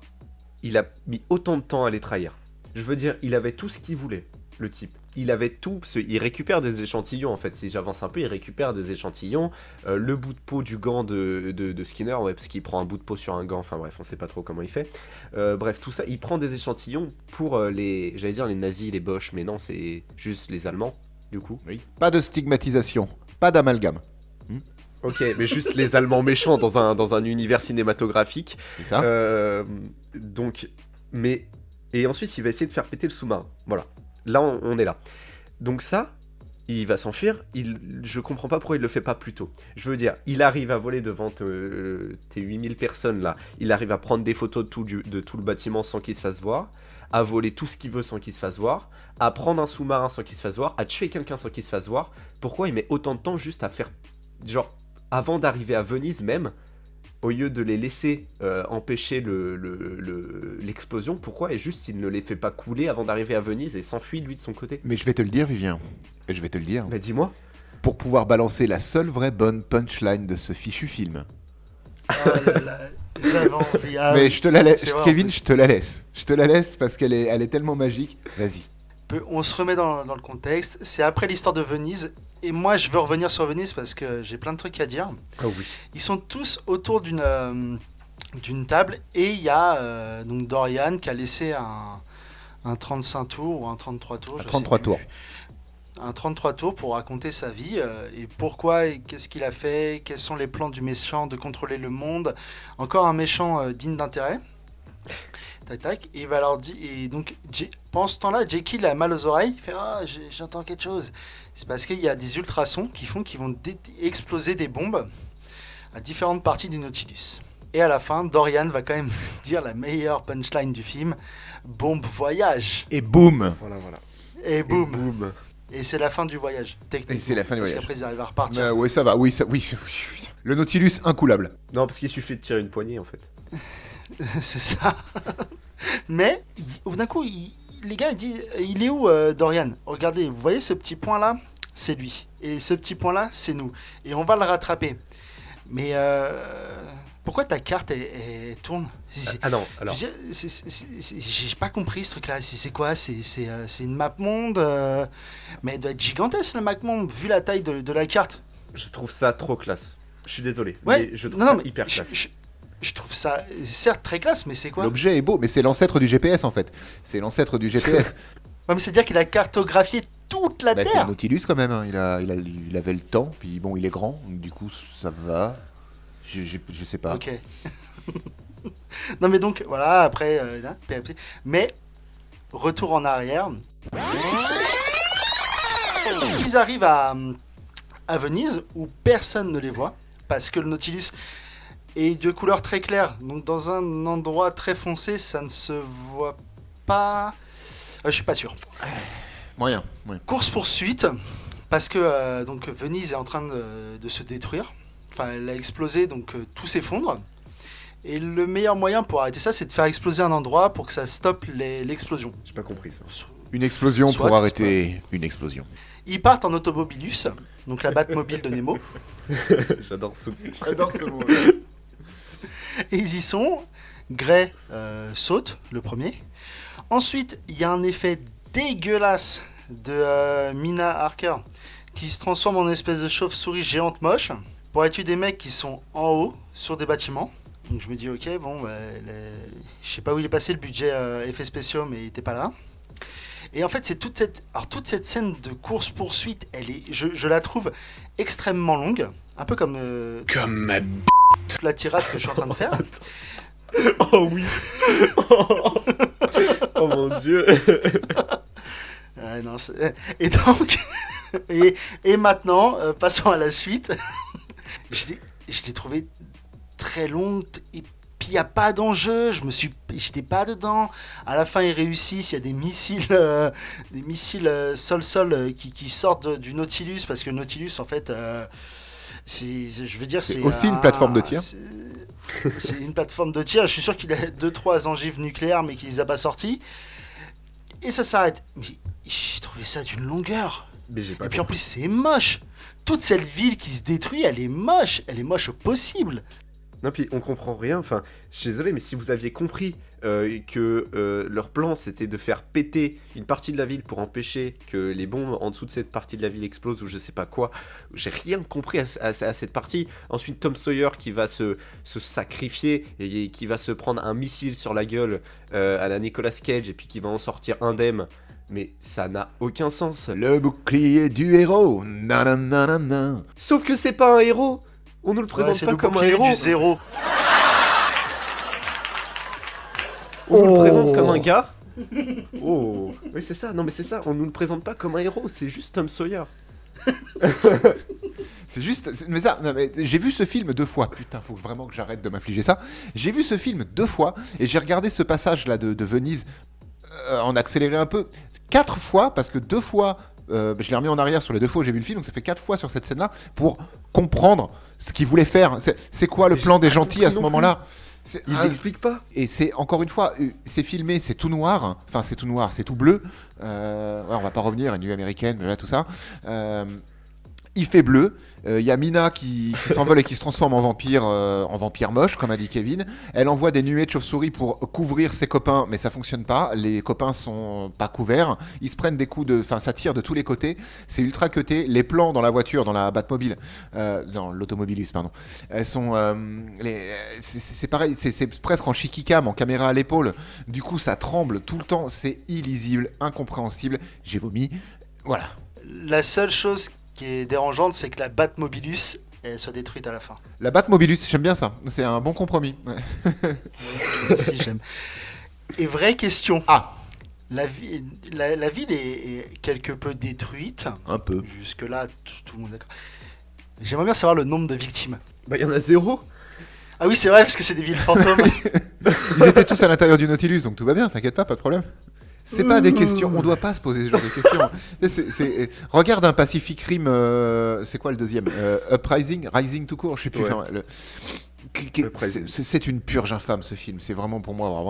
il a mis autant de temps à les trahir? Je veux dire, il avait tout ce qu'il voulait, le type. Il avait tout, il récupère des échantillons en fait. Si j'avance un peu, il récupère des échantillons. Le bout de peau du gant de Skinner, ouais, parce qu'il prend un bout de peau sur un gant. Enfin bref, on sait pas trop comment il fait. Bref, tout ça, il prend des échantillons pour j'allais dire les nazis, les Boches, mais non, c'est juste les Allemands, du coup. Oui. Pas de stigmatisation, pas d'amalgame. Ok, mais juste les Allemands méchants dans un univers cinématographique. C'est ça. Donc, et ensuite il va essayer de faire péter le sous-marin. Voilà. Là, on est là. Donc ça, il va s'enfuir, je comprends pas pourquoi il le fait pas plus tôt. Je veux dire, il arrive à voler devant tes 8000 personnes là, il arrive à prendre des photos de tout le bâtiment sans qu'il se fasse voir, à voler tout ce qu'il veut sans qu'il se fasse voir, à prendre un sous-marin sans qu'il se fasse voir, à tuer quelqu'un sans qu'il se fasse voir. Pourquoi il met autant de temps juste à faire... Genre, avant d'arriver à Venise même, au lieu de les laisser empêcher l'explosion, pourquoi il ne les fait pas couler avant d'arriver à Venise et s'enfuit lui de son côté? Mais je vais te le dire, Vivien. Je vais te le dire. Bah dis-moi. Pour pouvoir balancer la seule vraie bonne punchline de ce fichu film. Oh là là, j'avais envie. Ah Mais oui, je te la laisse, c'est vrai, en Kevin, plus. je te la laisse. Je te la laisse parce qu'elle est tellement magique. Vas-y. On se remet dans le contexte. C'est après l'histoire de Venise. Et moi, je veux revenir sur Venise parce que j'ai plein de trucs à dire. Ah oui. Ils sont tous autour d'une table. Et il y a donc Dorian qui a laissé un 35 tours ou un 33 tours. À je sais 33 plus. tours. Un 33 tours pour raconter sa vie et pourquoi et qu'est-ce qu'il a fait, quels sont les plans du méchant de contrôler le monde. Encore un méchant digne d'intérêt. Tac tac. Et il va leur dire. Et donc, pendant ce temps-là, Jekyll a mal aux oreilles. Il fait ah, j'entends quelque chose. C'est parce qu'il y a des ultrasons qui vont exploser des bombes à différentes parties du Nautilus. Et à la fin, Dorian va quand même dire la meilleure punchline du film bombe voyage. Et boum. Voilà. Et boum. Boum. Et c'est la fin du voyage, techniquement. Et c'est la fin du Parce voyage. qu'après, ils arrivent à repartir. Oui, ça va. Oui. Le Nautilus, incoulable. Non, parce qu'il suffit de tirer une poignée en fait. C'est ça. Mais, d'un coup, les gars, ils disent il est où Dorian? Regardez, vous voyez ce petit point-là? C'est lui. Et ce petit point-là, c'est nous. Et on va le rattraper. Mais pourquoi ta carte, elle tourne? Ah non, alors... J'ai pas compris ce truc-là. C'est quoi? C'est une map monde mais elle doit être gigantesque, la map monde, vu la taille de la carte. Je trouve ça trop classe. Je suis désolé, Ouais, mais je trouve non, ça mais hyper classe. Je trouve ça, certes, très classe, mais c'est quoi? L'objet est beau, mais c'est l'ancêtre du GPS en fait. C'est l'ancêtre du GPS. Ouais, mais c'est-à-dire qu'il a cartographié toute la Bah, c'est Terre. un Nautilus quand même. Hein. Il avait le temps, puis bon, il est grand, donc du coup, ça va. Je sais pas. Ok. Non, mais donc, voilà, après, mais, retour en arrière. Ils arrivent à Venise, où personne ne les voit, parce que le Nautilus est de couleur très claire. Donc, dans un endroit très foncé, ça ne se voit pas. Je suis pas sûr. Moyen. Course-poursuite, parce que donc, Venise est en train de se détruire. Enfin, elle a explosé, donc tout s'effondre. Et le meilleur moyen pour arrêter ça, c'est de faire exploser un endroit pour que ça stoppe l'explosion. J'ai pas compris ça. Une explosion Soit, pour arrêter une explosion. Ils partent en automobilus, donc la Batmobile de Nemo, J'adore ce... J'adore ce mot. et ils y sont. Gray saute, le premier. Ensuite, il y a un effet dégueulasse de Mina Harker qui se transforme en une espèce de chauve-souris géante moche pour aller tuer des mecs qui sont en haut sur des bâtiments. Donc je me dis ok, bon, je sais pas où il est passé le budget effets spéciaux, mais il était pas là. Et en fait, c'est toute cette scène de course-poursuite, je la trouve extrêmement longue, un peu comme ma la tirade que je suis en train de faire. Oh oui. Oh mon dieu. Ouais, non, et donc, et maintenant, passons à la suite. je l'ai trouvé très longue et puis il n'y a pas d'enjeu. J'étais pas dedans. À la fin, ils réussissent. Il y a des missiles sol-sol qui sortent du Nautilus parce que le Nautilus, en fait, C'est aussi une plateforme de tir. C'est une plateforme de tir. Je suis sûr qu'il a 2-3 ogives nucléaires, mais qu'il les a pas sortis. Et ça s'arrête. Mais j'ai trouvé ça d'une longueur. Mais j'ai pas Et puis en compris. plus, c'est moche. Toute cette ville qui se détruit, elle est moche. Elle est moche au possible. Non, puis on comprend rien. Enfin, je suis désolé, mais si vous aviez compris que leur plan c'était de faire péter une partie de la ville pour empêcher que les bombes en dessous de cette partie de la ville explosent ou je sais pas quoi, j'ai rien compris à cette partie. Ensuite, Tom Sawyer qui va se sacrifier et qui va se prendre un missile sur la gueule à la Nicolas Cage et puis qui va en sortir indemne. Mais ça n'a aucun sens. Le bouclier du héros. Nananana. Sauf que c'est pas un héros. On nous le présente C'est pas le comme un bouclier héros. du zéro. On nous le présente Oh. comme un gars. Oh, oui c'est ça. Non mais c'est ça. On nous le présente pas comme un héros. C'est juste Tom Sawyer. C'est juste. Mais ça, non, mais j'ai vu ce film 2 fois. Putain, faut vraiment que j'arrête de m'infliger ça. J'ai vu ce film 2 fois et j'ai regardé ce passage là de Venise en accéléré un peu. 4 fois, parce que 2 fois. Je l'ai remis en arrière sur les 2 fois où j'ai vu le film, donc ça fait 4 fois sur cette scène-là pour comprendre ce qu'il voulait faire. C'est quoi le plan des gentils à ce moment-là? Il t'explique pas. Et c'est encore une fois, c'est filmé, c'est tout noir. Enfin, c'est tout noir, c'est tout bleu. Ouais, on va pas revenir, une nuit américaine, là, tout ça. Il fait bleu. Il y a Mina qui s'envole et qui se transforme en vampire moche, comme a dit Kevin. Elle envoie des nuées de chauves-souris pour couvrir ses copains, mais ça fonctionne pas. Les copains sont pas couverts. Ils se prennent des coups de. Enfin, ça tire de tous les côtés. C'est ultra cuté. Les plans dans la voiture, dans la Batmobile, dans l'automobiliste, pardon, elles sont. C'est pareil, c'est presque en chiquicam, en caméra à l'épaule. Du coup, ça tremble tout le temps. C'est illisible, incompréhensible. J'ai vomi. Voilà. La seule chose qui est dérangeante, c'est que la Batmobilus elle soit détruite à la fin. La Batmobilus, j'aime bien ça. C'est un bon compromis. Ouais. Si, j'aime. Et vraie question. Ah, La ville est quelque peu détruite. un peu. Jusque-là, tout le monde est d'accord. J'aimerais bien savoir le nombre de victimes. Bah, il y en a 0. Ah oui, c'est vrai, parce que c'est des villes fantômes. Ils étaient tous à l'intérieur du Nautilus, donc tout va bien, t'inquiète pas de problème. C'est pas des questions, on doit pas se poser ce genre de questions. Regarde un Pacific Rim, c'est quoi le deuxième Rising tout court, je sais plus. Ouais. Enfin, c'est une purge infâme ce film. C'est vraiment pour moi,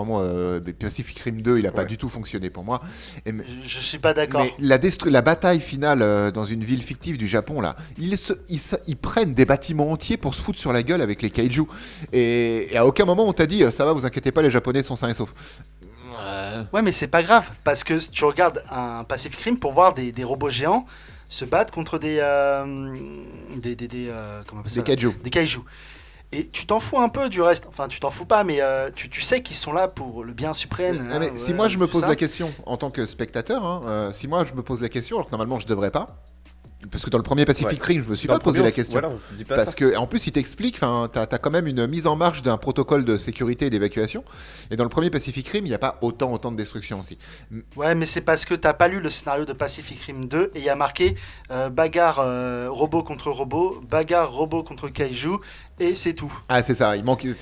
Pacific Rim 2, il a pas du tout fonctionné pour moi. Je suis pas d'accord. Mais la bataille finale dans une ville fictive du Japon, là, ils prennent des bâtiments entiers pour se foutre sur la gueule avec les kaiju. Et à aucun moment on t'a dit, ça va, vous inquiétez pas, les Japonais sont sains et saufs. Ouais, mais c'est pas grave, parce que tu regardes un Pacific Rim pour voir des robots géants se battre contre comment on appelle ça, Des kaiju. des kaiju. Et tu t'en fous un peu du reste. Enfin, tu t'en fous pas, mais tu sais qu'ils sont là pour le bien suprême. Mais si moi je me pose la question en tant que spectateur, si moi je me pose la question, alors que normalement je devrais pas, parce que dans le premier Pacific Rim je me suis pas posé la question. Voilà, on se dit pas Parce ça. que en plus il t'explique, t'as quand même une mise en marche d'un protocole de sécurité et d'évacuation. Et dans le premier Pacific Rim, il n'y a pas autant de destruction aussi. Ouais, mais c'est parce que t'as pas lu le scénario de Pacific Rim 2 et il y a marqué bagarre robot contre robot, bagarre robot contre kaiju, et c'est tout. Ah c'est ça, il manquait,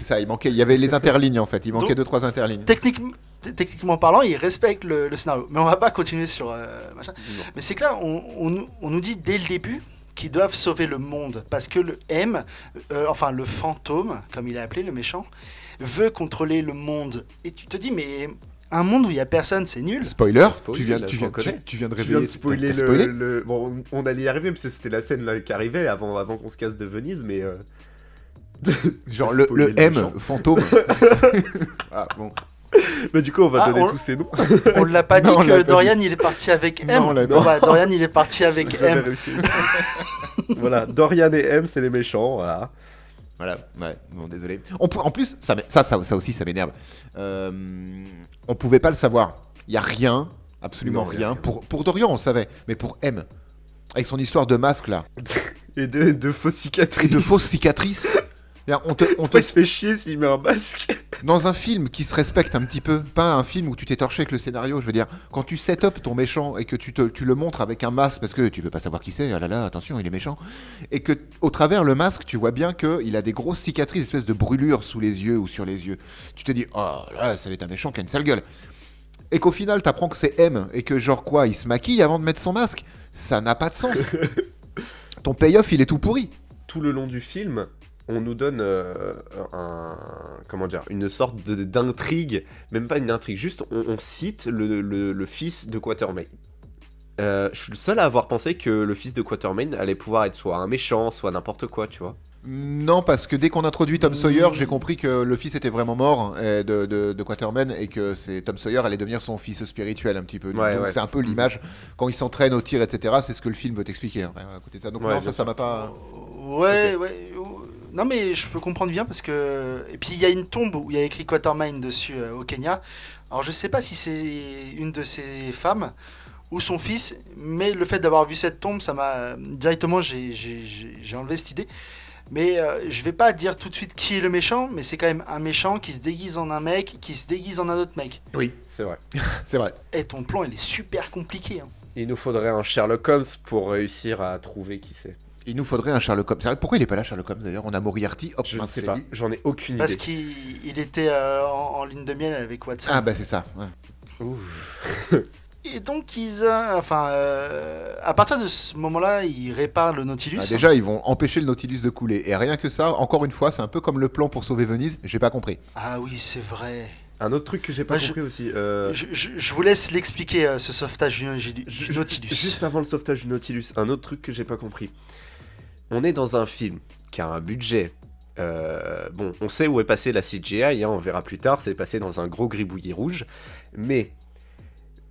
il y avait les interlignes en fait, il manquait Donc, 2-3 interlignes. Techniquement parlant, ils respectent le scénario. Mais on va pas continuer sur machin. Non. Mais c'est que là, on nous dit dès le début qu'ils doivent sauver le monde. Parce que le M, enfin le fantôme, comme il est appelé, le méchant, veut contrôler le monde. Et tu te dis, mais un monde où il y a personne, c'est nul. Spoiler, Spoiler, tu viens là, de je reconnais. révéler. Tu viens de spoiler t'as spoilé le... Bon, on allait y arriver parce que c'était la scène là qui arrivait avant qu'on se casse de Venise, mais... Genre t'as le spoilé M, méchant. fantôme. Ah bon. Bah du coup, on va Ah, donner on- tous ces noms. On l'a pas dit Non, on l'a que pas Dorian il est parti avec M. Non, on l'a Bon, pas. bah, Dorian il est parti avec J'avais M. réussi. Voilà, Dorian et M, c'est les méchants, voilà. Voilà, ouais, bon, désolé. En plus, ça aussi, ça m'énerve. On pouvait pas le savoir. Il y a rien, absolument Non, y a rien. rien. Pour Dorian, on le savait, mais pour M, avec son histoire de masque là, Et de fausses et cicatrices. de fausses cicatrices. On Pourquoi il se fait chier s'il met un masque? Dans un film qui se respecte un petit peu, pas un film où tu t'es torché avec le scénario, je veux dire, quand tu set up ton méchant et que tu le montres avec un masque parce que tu veux pas savoir qui c'est, ah là là, attention, il est méchant, et que au travers le masque, tu vois bien qu'il a des grosses cicatrices, espèce de brûlures sous les yeux ou sur les yeux. Tu te dis, oh là, ça va être un méchant qui a une sale gueule. Et qu'au final, t'apprends que c'est M et que genre quoi, il se maquille avant de mettre son masque. Ça n'a pas de sens. Ton payoff, il est tout pourri. Tout le long du film, on nous donne une sorte d'intrigue, même pas une intrigue, juste on cite le fils de Quatermain. Je suis le seul à avoir pensé que le fils de Quatermain allait pouvoir être soit un méchant, soit n'importe quoi, tu vois. Non, parce que dès qu'on introduit Tom Sawyer, j'ai compris que le fils était vraiment mort de Quatermain et que c'est Tom Sawyer allait devenir son fils spirituel un petit peu. Ouais, Donc ouais. c'est un peu l'image quand il s'entraîne au tir, etc. C'est ce que le film veut t'expliquer. Hein, à côté de ça. Donc Ouais, non, bien ça m'a pas. Ouais, ouais. Non, mais je peux comprendre bien parce que. Et puis il y a une tombe où il y a écrit Quatermain dessus au Kenya. Alors je sais pas si c'est une de ses femmes ou son fils, mais le fait d'avoir vu cette tombe, ça m'a. Directement, j'ai enlevé cette idée. Mais je vais pas dire tout de suite qui est le méchant, mais c'est quand même un méchant qui se déguise en un mec, qui se déguise en un autre mec. Oui, C'est vrai. c'est vrai. Et ton plan, il est super compliqué. Hein. Il nous faudrait un Sherlock Holmes pour réussir à trouver qui c'est. Il nous faudrait un Sherlock Holmes. C'est vrai, pourquoi il est pas là, Sherlock Holmes d'ailleurs? On a Moriarty, hop, Je ne mince, sais je pas, l'ai dit. j'en ai aucune Parce idée. qu'il était en ligne de miel avec Watson. Ah bah c'est ça. Ouais. Ouf. Et donc, à partir de ce moment-là, ils réparent le Nautilus. Ah, déjà, ils vont empêcher le Nautilus de couler. Et rien que ça, encore une fois, c'est un peu comme le plan pour sauver Venise. J'ai pas compris. Ah oui, c'est vrai. Un autre truc que j'ai pas Moi, compris aussi. Je vous laisse l'expliquer, ce sauvetage du Nautilus. Juste avant le sauvetage du Nautilus, un autre truc que j'ai pas compris. On est dans un film qui a un budget. Bon, on sait où est passé la CGI, hein, on verra plus tard, c'est passé dans un gros gribouillis rouge. Mais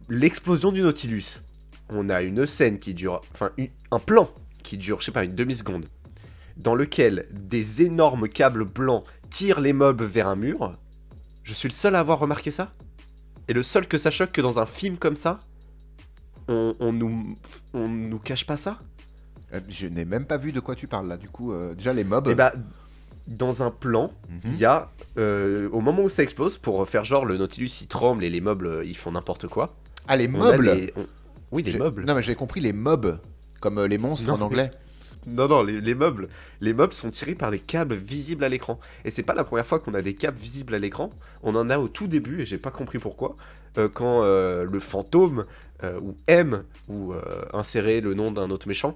l'explosion du Nautilus, on a une scène qui dure, enfin un plan qui dure, je sais pas, une demi-seconde, dans lequel des énormes câbles blancs tirent les mobs vers un mur. Je suis le seul à avoir remarqué ça. Et le seul que ça choque que dans un film comme ça, on nous cache pas ça. Je n'ai même pas vu de quoi tu parles là. Du coup, déjà les mobs. Et bah, dans un plan, il y a, au moment où ça explose, pour faire genre le Nautilus il tremble et les meubles ils font n'importe quoi. Ah, les On a meubles. Oui, des meubles. Non, mais j'ai compris les mobs, comme les monstres Non, en anglais. Non, les meubles. Les meubles sont tirés par des câbles visibles à l'écran. Et c'est pas la première fois qu'on a des câbles visibles à l'écran. On en a au tout début, et j'ai pas compris pourquoi. Quand le fantôme, ou M, ou insérer le nom d'un autre méchant,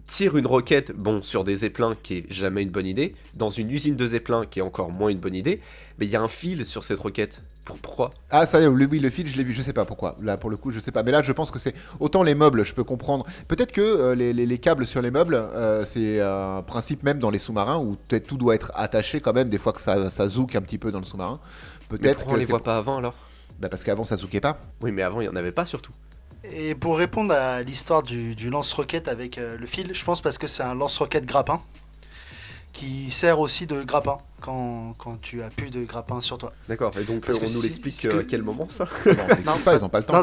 tire une roquette, bon, sur des zeppelins, qui est jamais une bonne idée, dans une usine de zeppelins, qui est encore moins une bonne idée, mais il y a un fil sur cette roquette. Pourquoi? Ah, ça y est, oui, le fil, je l'ai vu, je sais pas pourquoi. Là, pour le coup, je sais pas. Mais là, je pense que c'est. Autant les meubles, je peux comprendre. Peut-être que les câbles sur les meubles, c'est un principe même dans les sous-marins où peut-être tout doit être attaché quand même, des fois que ça zouk un petit peu dans le sous-marin. Mais Peut-être pourquoi on que les c'est. voit pas avant alors? Bah, parce qu'avant, ça zoukait pas. Oui, mais avant il y en avait pas surtout. Et pour répondre à l'histoire du lance-roquette avec le fil, je pense parce que c'est un lance-roquette grappin qui sert aussi de grappin quand tu as plus de grappin sur toi. D'accord, et donc Parce on que nous si- l'explique ce que- à quel moment ça? Non, ils expliquent pas, ils ont pas le temps. Non,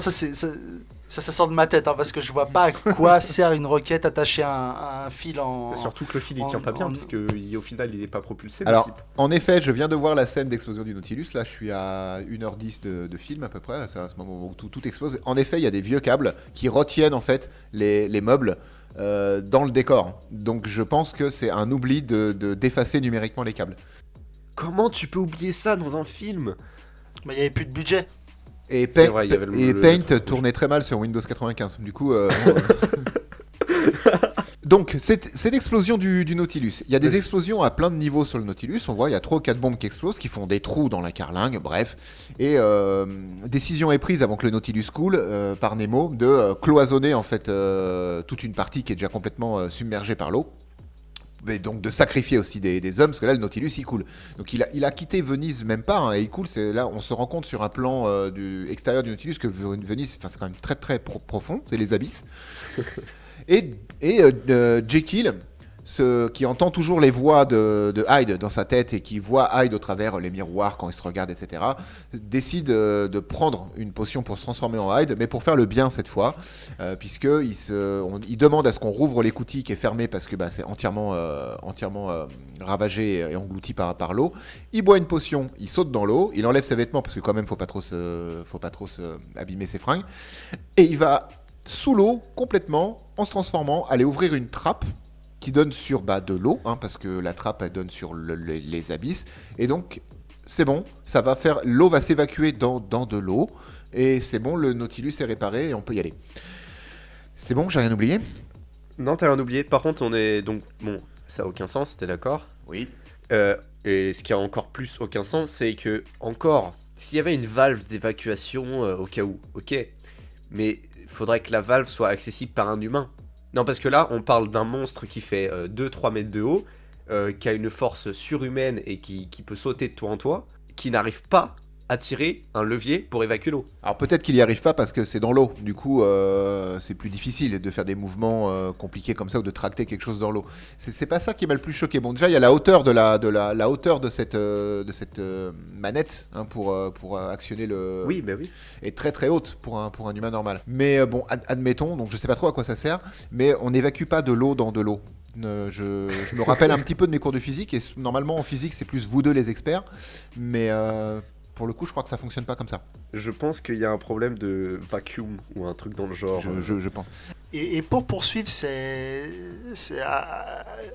ça sort de ma tête, hein, parce que je vois pas à quoi sert une roquette attachée à un fil en... Surtout que le fil il tient pas bien, parce que au final il est pas propulsé. Le Alors, type. en effet, je viens de voir la scène d'explosion du Nautilus. Là, je suis à 1h10 de film à peu près. C'est à ce moment où tout explose. En effet, il y a des vieux câbles qui retiennent en fait les meubles dans le décor. Donc, je pense que c'est un oubli d'effacer numériquement les câbles. Comment tu peux oublier ça dans un film? Bah, il y avait plus de budget. Et, C'est vrai, il y avait le Paint truc rouge. tournait très mal sur Windows 95. Du coup. Donc, cette explosion du Nautilus. Il y a des Vas-y. explosions à plein de niveaux sur le Nautilus. On voit, il y a 3 ou 4 bombes qui explosent, qui font des trous dans la carlingue, bref. Et décision est prise avant que le Nautilus coule par Nemo de cloisonner en fait toute une partie qui est déjà complètement submergée par l'eau. Mais donc de sacrifier aussi des hommes, parce que là le Nautilus il coule. Donc il a quitté Venise même pas, hein, et il coule. C'est là on se rend compte sur un plan du extérieur du Nautilus que Venise, c'est quand même très très profond, c'est les abysses. Et Jekyll, qui entend toujours les voix de Hyde dans sa tête et qui voit Hyde au travers les miroirs quand il se regarde, etc., décide de prendre une potion pour se transformer en Hyde, mais pour faire le bien cette fois, puisqu'il il demande à ce qu'on rouvre l'écoutille qui est fermée parce que c'est entièrement ravagé et englouti par l'eau. Il boit une potion, il saute dans l'eau, il enlève ses vêtements parce que quand même faut pas trop se abîmer ses fringues, et il va sous l'eau complètement en se transformant, aller ouvrir une trappe qui donne sur de l'eau, hein, parce que la trappe elle donne sur les abysses, et donc c'est bon, ça va faire, l'eau va s'évacuer dans de l'eau, et c'est bon, le Nautilus est réparé et on peut y aller. C'est bon, j'ai rien oublié? Non, t'as rien oublié. Par contre, on est donc bon, ça a aucun sens. T'es d'accord? Oui. Et ce qui a encore plus aucun sens, c'est que encore, s'il y avait une valve d'évacuation au cas où, ok, mais il faudrait que la valve soit accessible par un humain. Non, parce que là, on parle d'un monstre qui fait 2-3 mètres de haut, qui a une force surhumaine et qui peut sauter de toi en toi, qui n'arrive pas à tirer un levier pour évacuer l'eau. Alors peut-être qu'il n'y arrive pas parce que c'est dans l'eau. Du coup, c'est plus difficile de faire des mouvements compliqués comme ça ou de tracter quelque chose dans l'eau. C'est pas ça qui m'a le plus choqué. Bon, déjà, il y a la hauteur la hauteur de cette manette, hein, pour actionner le. Oui, bah oui. Est très très haute pour un humain normal. Mais bon, admettons. Donc je sais pas trop à quoi ça sert, mais on n'évacue pas de l'eau dans de l'eau. Je me rappelle un petit peu de mes cours de physique, et normalement en physique c'est plus vous deux les experts, mais pour le coup, je crois que ça fonctionne pas comme ça. Je pense qu'il y a un problème de vacuum ou un truc dans le genre. Je pense. Et pour poursuivre,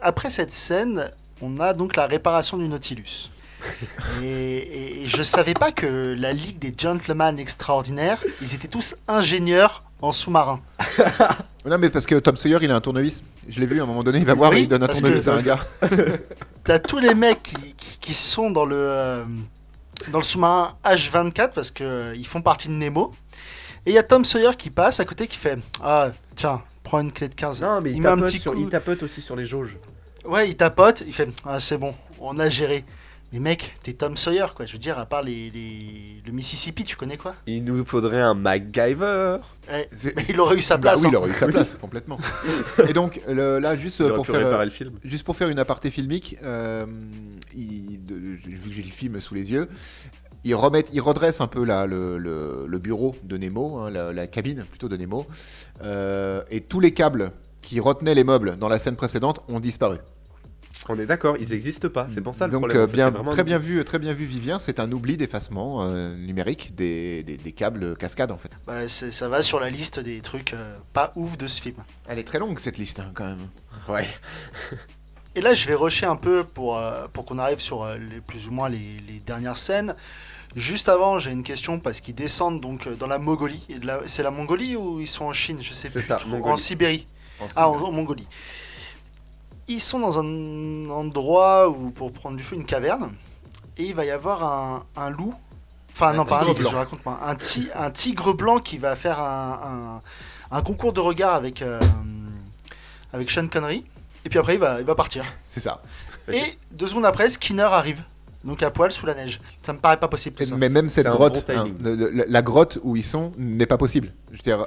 après cette scène, on a donc la réparation du Nautilus. Et je savais pas que la Ligue des Gentlemen Extraordinaires, ils étaient tous ingénieurs en sous-marin. Non, mais parce que Tom Sawyer, il a un tournevis. Je l'ai vu à un moment donné, il va voir et il donne un parce tournevis que- à un gars. T'as tous les mecs qui sont dans le sous-marin H24 parce que ils font partie de Nemo. Et il y a Tom Sawyer qui passe à côté qui fait ah tiens prends une clé de 15. Non, mais il met un petit coup. il tapote aussi sur les jauges. Ouais, il tapote, il fait ah c'est bon, on a géré. Mais mec, t'es Tom Sawyer quoi. Je veux dire, à part le Mississippi, tu connais quoi? Il nous faudrait un MacGyver. Ouais, C'est- mais il aurait eu sa Bah place. oui, hein. il aurait eu sa place, complètement. Et donc, là, juste Il aurait pour pu faire. réparer le film. Juste pour faire une aparté filmique, vu que j'ai le film sous les yeux, ils redressent un peu le bureau de Nemo, hein, la cabine plutôt de Nemo, et tous les câbles qui retenaient les meubles dans la scène précédente ont disparu. On est d'accord, ils n'existent pas. C'est pour ça le Donc problème. En fait, c'est vraiment très bien vu Vivien, c'est un oubli d'effacement numérique des câbles cascades en fait. Bah, ça va sur la liste des trucs pas ouf de ce film. Elle est très longue cette liste hein, quand même. Ouais. Et là, je vais rusher un peu pour qu'on arrive sur plus ou moins les dernières scènes. Juste avant, j'ai une question parce qu'ils descendent donc dans la Mongolie. C'est la Mongolie ou ils sont en Chine? Je sais C'est plus. ça, trop. Mongolie. En Sibérie. En En Mongolie. Ils sont dans un endroit où, pour prendre du feu, une caverne. Et il va y avoir un loup. Enfin, non, pas un loup, tigre je raconte pas. Un tigre blanc qui va faire un concours de regard avec Sean Connery. Et puis après, il va partir. C'est ça. Et 2 secondes après, Skinner arrive. Donc à poil sous la neige. Ça me paraît pas possible tout ça. Mais même cette C'est un grotte, bon timing. la grotte où ils sont n'est pas possible. Je veux dire,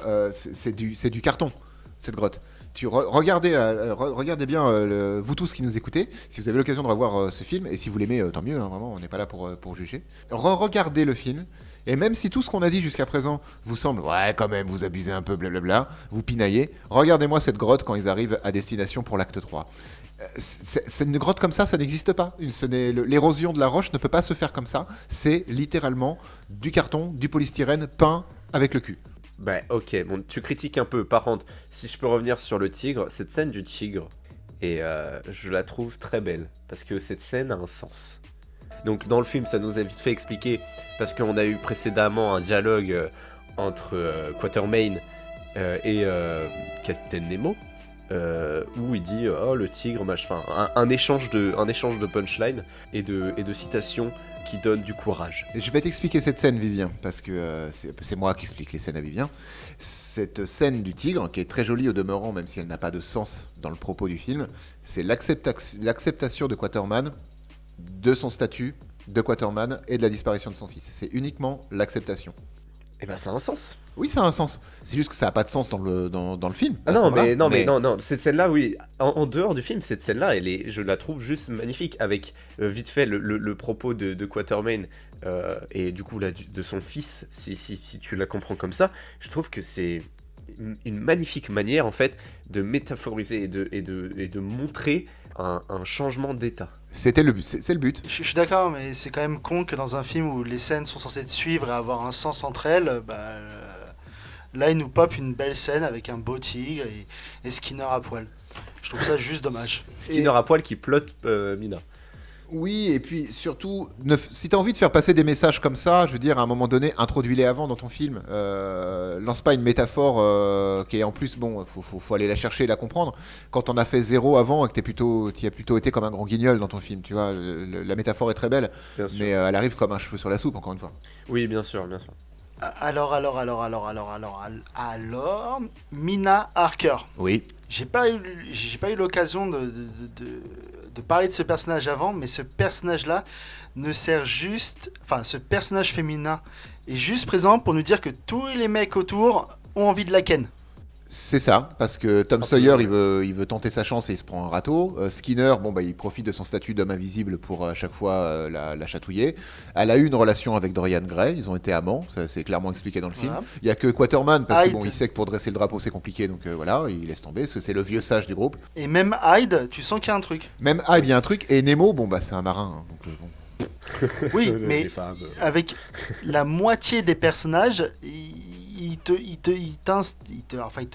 c'est du carton, cette grotte. Regardez bien, vous tous qui nous écoutez, si vous avez l'occasion de revoir ce film, et si vous l'aimez, tant mieux, hein, vraiment, on n'est pas là pour juger. Regardez le film, et même si tout ce qu'on a dit jusqu'à présent vous semble, ouais, quand même, vous abusez un peu, blablabla, vous pinaillez, regardez-moi cette grotte quand ils arrivent à destination pour l'acte 3. C'est une grotte comme ça n'existe pas. L'érosion de la roche ne peut pas se faire comme ça. C'est littéralement du carton, du polystyrène peint avec le cul. Bah ok, bon, tu critiques un peu. Par contre, si je peux revenir sur le tigre, cette scène du tigre, et je la trouve très belle, parce que cette scène a un sens. Donc dans le film, ça nous a vite fait expliquer, parce qu'on a eu précédemment un dialogue entre Quatermain et Captain Nemo, où il dit oh le tigre, machin, un échange de punchline et de citations qui donnent du courage. Et je vais t'expliquer cette scène, Vivien, parce que c'est moi qui explique les scènes à Vivien. Cette scène du tigre, qui est très jolie au demeurant, même si elle n'a pas de sens dans le propos du film, c'est l'acceptation de Quatermain de son statut de Quatermain et de la disparition de son fils. C'est uniquement l'acceptation. Et ben ça a un sens. Oui, ça a un sens. C'est juste que ça n'a pas de sens dans le film. Ah à ce non, moment-là. mais non, cette scène-là, oui, en dehors du film, cette scène-là, je la trouve juste magnifique, avec vite fait le propos de Quatermain, et du coup là, de son fils, si tu la comprends comme ça, je trouve que c'est une magnifique manière, en fait, de métaphoriser et de montrer un changement d'état. C'était le but, c'est le but. Je suis d'accord, mais c'est quand même con que dans un film où les scènes sont censées te suivre et avoir un sens entre elles, là il nous pop une belle scène avec un beau tigre et Skinner à poil. Je trouve ça juste dommage. Skinner à poil qui plotte Mina. Oui, et puis surtout, si tu as envie de faire passer des messages comme ça, je veux dire, à un moment donné, introduis-les avant dans ton film. Lance pas une métaphore qui est en plus, bon, faut aller la chercher et la comprendre. Quand on a fait 0 avant et que tu as plutôt été comme un grand guignol dans ton film, tu vois, la métaphore est très belle, Bien sûr. mais elle arrive comme un cheveu sur la soupe, encore une fois. Oui, bien sûr, bien sûr. Alors, Mina Harker. Oui. J'ai pas eu l'occasion de parler de ce personnage avant, mais ce personnage-là ne sert juste... Enfin, ce personnage féminin est juste présent pour nous dire que tous les mecs autour ont envie de la ken. C'est ça, parce que Tom Sawyer, il veut tenter sa chance et il se prend un râteau. Skinner, bon, il profite de son statut d'homme invisible pour à chaque fois la chatouiller. Elle a eu une relation avec Dorian Gray, ils ont été amants, ça c'est clairement expliqué dans le film. Voilà. Il y a que Quatermain, parce Hyde. que il sait que pour dresser le drapeau c'est compliqué, donc voilà, il laisse tomber, parce que c'est le vieux sage du groupe. Et même Hyde, tu sens qu'il y a un truc. Même Hyde, il y a un truc, et Nemo, c'est un marin, hein, donc bon. Oui, Les mais femmes. avec la moitié des personnages, ils te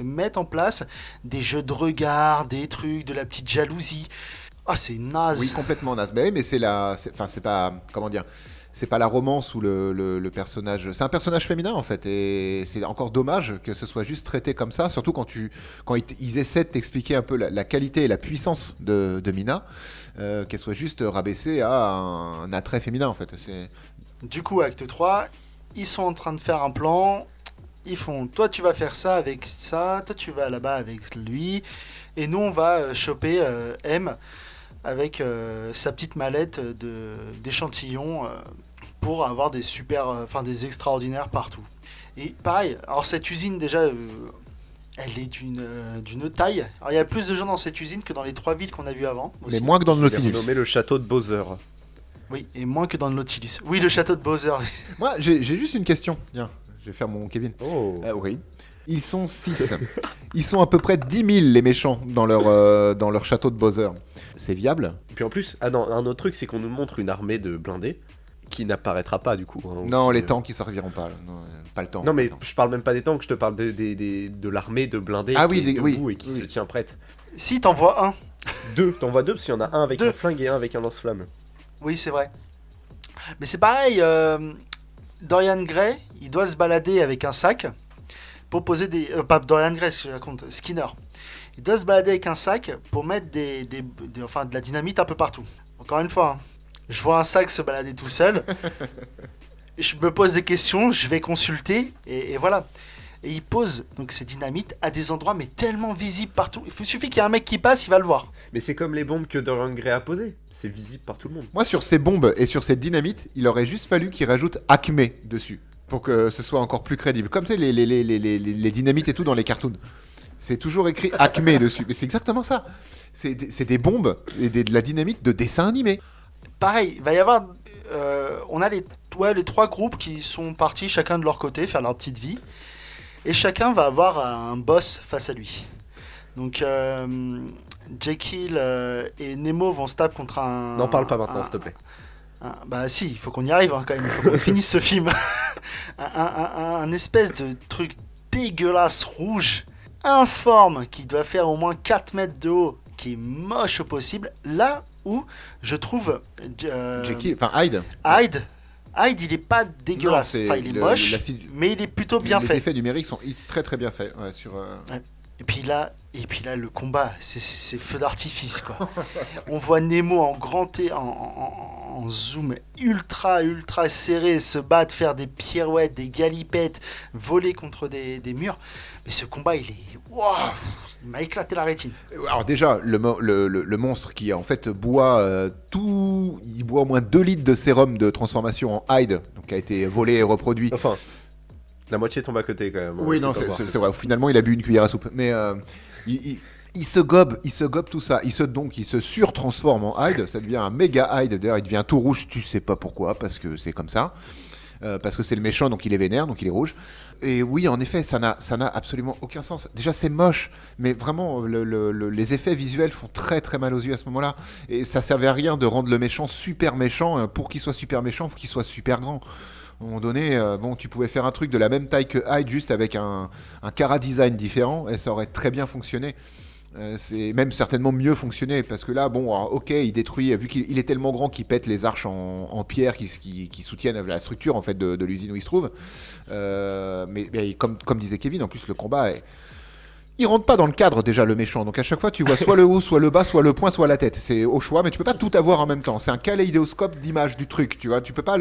mettent en place des jeux de regard, des trucs, de la petite jalousie. Ah, c'est Oui, naze. complètement naze. Mais, oui, mais enfin, c'est pas, comment dire, c'est pas la romance ou le personnage. C'est un personnage féminin en fait, et c'est encore dommage que ce soit juste traité comme ça, surtout quand ils essaient de t'expliquer un peu la qualité et la puissance de Mina, qu'elle soit juste rabaissée à un attrait féminin en fait. Du coup, acte 3, ils sont en train de faire un plan. Ils font, toi tu vas faire ça avec ça, toi tu vas là-bas avec lui, et nous on va choper M avec sa petite mallette d'échantillons pour avoir des super, enfin des extraordinaires partout. Et pareil, alors cette usine déjà, elle est d'une taille. Alors il y a plus de gens dans cette usine que dans les 3 villes qu'on a vues avant. Mais Aussi. moins que dans le Je l'ai Nautilus. renommé le château de Bowser. Oui, et moins que dans le Nautilus. Oui, le château de Bowser. Moi, j'ai juste une question. Tiens, je vais faire mon Kevin. Oh. Oui. Ils sont 6. Ils sont à peu près 10 000 les méchants dans leur château de Bowser. C'est viable? Puis en plus, ah non, un autre truc, c'est qu'on nous montre une armée de blindés qui n'apparaîtra pas du coup. Hein, Non, aussi, les tanks ils serviront pas. Là. Non, pas le temps. Non, mais Pas le temps. je parle même pas des tanks, je te parle de l'armée de blindés Ah qui oui, est oui, debout et qui oui. se tient prête. Si, t'en vois un. T'en vois deux, parce qu'il y en a un avec Deux. un flingue et un avec un lance-flamme. Oui, c'est vrai. Mais c'est pareil, Dorian Gray, il doit se balader avec un sac pour poser des... pas Dorian Gray, je raconte, Skinner. Il doit se balader avec un sac pour mettre enfin, de la dynamite un peu partout. Encore une fois, hein, je vois un sac se balader tout seul, je me pose des questions, je vais consulter, et voilà. Et il pose donc ces dynamites à des endroits mais tellement visibles partout. Il suffit qu'il y ait un mec qui passe, il va le voir. Mais c'est comme les bombes que Dorian Gray a posées, c'est visible par tout le monde. Moi, sur ces bombes et sur cette dynamite, il aurait juste fallu qu'ils rajoutent Acme dessus. Pour que ce soit encore plus crédible. Comme c'est les dynamites et tout dans les cartoons. C'est toujours écrit Acme dessus. Mais c'est exactement ça. C'est des bombes et de la dynamite de dessin animé. Pareil, il va y avoir... on a les 3 groupes qui sont partis chacun de leur côté faire leur petite vie. Et chacun va avoir un boss face à lui. Donc Jekyll et Nemo vont se taper contre un... N'en parle pas maintenant, s'il te plaît. Bah si, il faut qu'on y arrive hein, quand même, il faut qu'on finisse ce film. un espèce de truc dégueulasse rouge, informe, qui doit faire au moins 4 mètres de haut, qui est moche au possible, là où je trouve Jekyll, enfin Hyde. Hyde, il est pas dégueulasse, Non, c'est enfin il est moche, l'acide- mais il est plutôt bien les fait. effets numériques sont très très bien faits. Ouais, sur, Et puis là, le combat, c'est feu d'artifice quoi. On voit Nemo en en zoom ultra serré se battre, faire des pirouettes, des galipettes, voler contre des murs. Mais ce combat, Waouh, il m'a éclaté la rétine. Alors déjà, le monstre qui en fait boit il boit au moins 2 litres de sérum de transformation en Hyde, donc qui a été volé et reproduit. Enfin, la moitié tombe à côté quand même. Oui, non, pas voir, c'est vrai. Finalement, il a bu une cuillère à soupe. Mais il se gobe tout ça. Il se surtransforme en Hyde. Ça devient un méga Hyde. D'ailleurs, il devient tout rouge. Tu sais pas pourquoi, parce que c'est comme ça. Parce que c'est le méchant, donc il est vénère, donc il est rouge. Et oui, en effet, ça n'a absolument aucun sens. Déjà, c'est moche, mais vraiment, les effets visuels font très très mal aux yeux à ce moment-là. Et ça servait à rien de rendre le méchant super méchant. Pour qu'il soit super méchant, il faut qu'il soit super grand. À un moment donné, tu pouvais faire un truc de la même taille que Hyde, juste avec un chara design différent, et ça aurait très bien fonctionné. C'est même certainement mieux fonctionné, parce que là, alors, ok, il détruit, vu qu'il est tellement grand qu'il pète les arches en pierre qui soutiennent la structure en fait de l'usine où il se trouve. Mais comme disait Kevin, en plus le combat il rentre pas dans le cadre déjà le méchant, donc à chaque fois tu vois soit le haut, soit le bas, soit le poing, soit la tête. C'est au choix, mais tu peux pas tout avoir en même temps. C'est un kaléidoscope d'images du truc, tu vois. Tu peux pas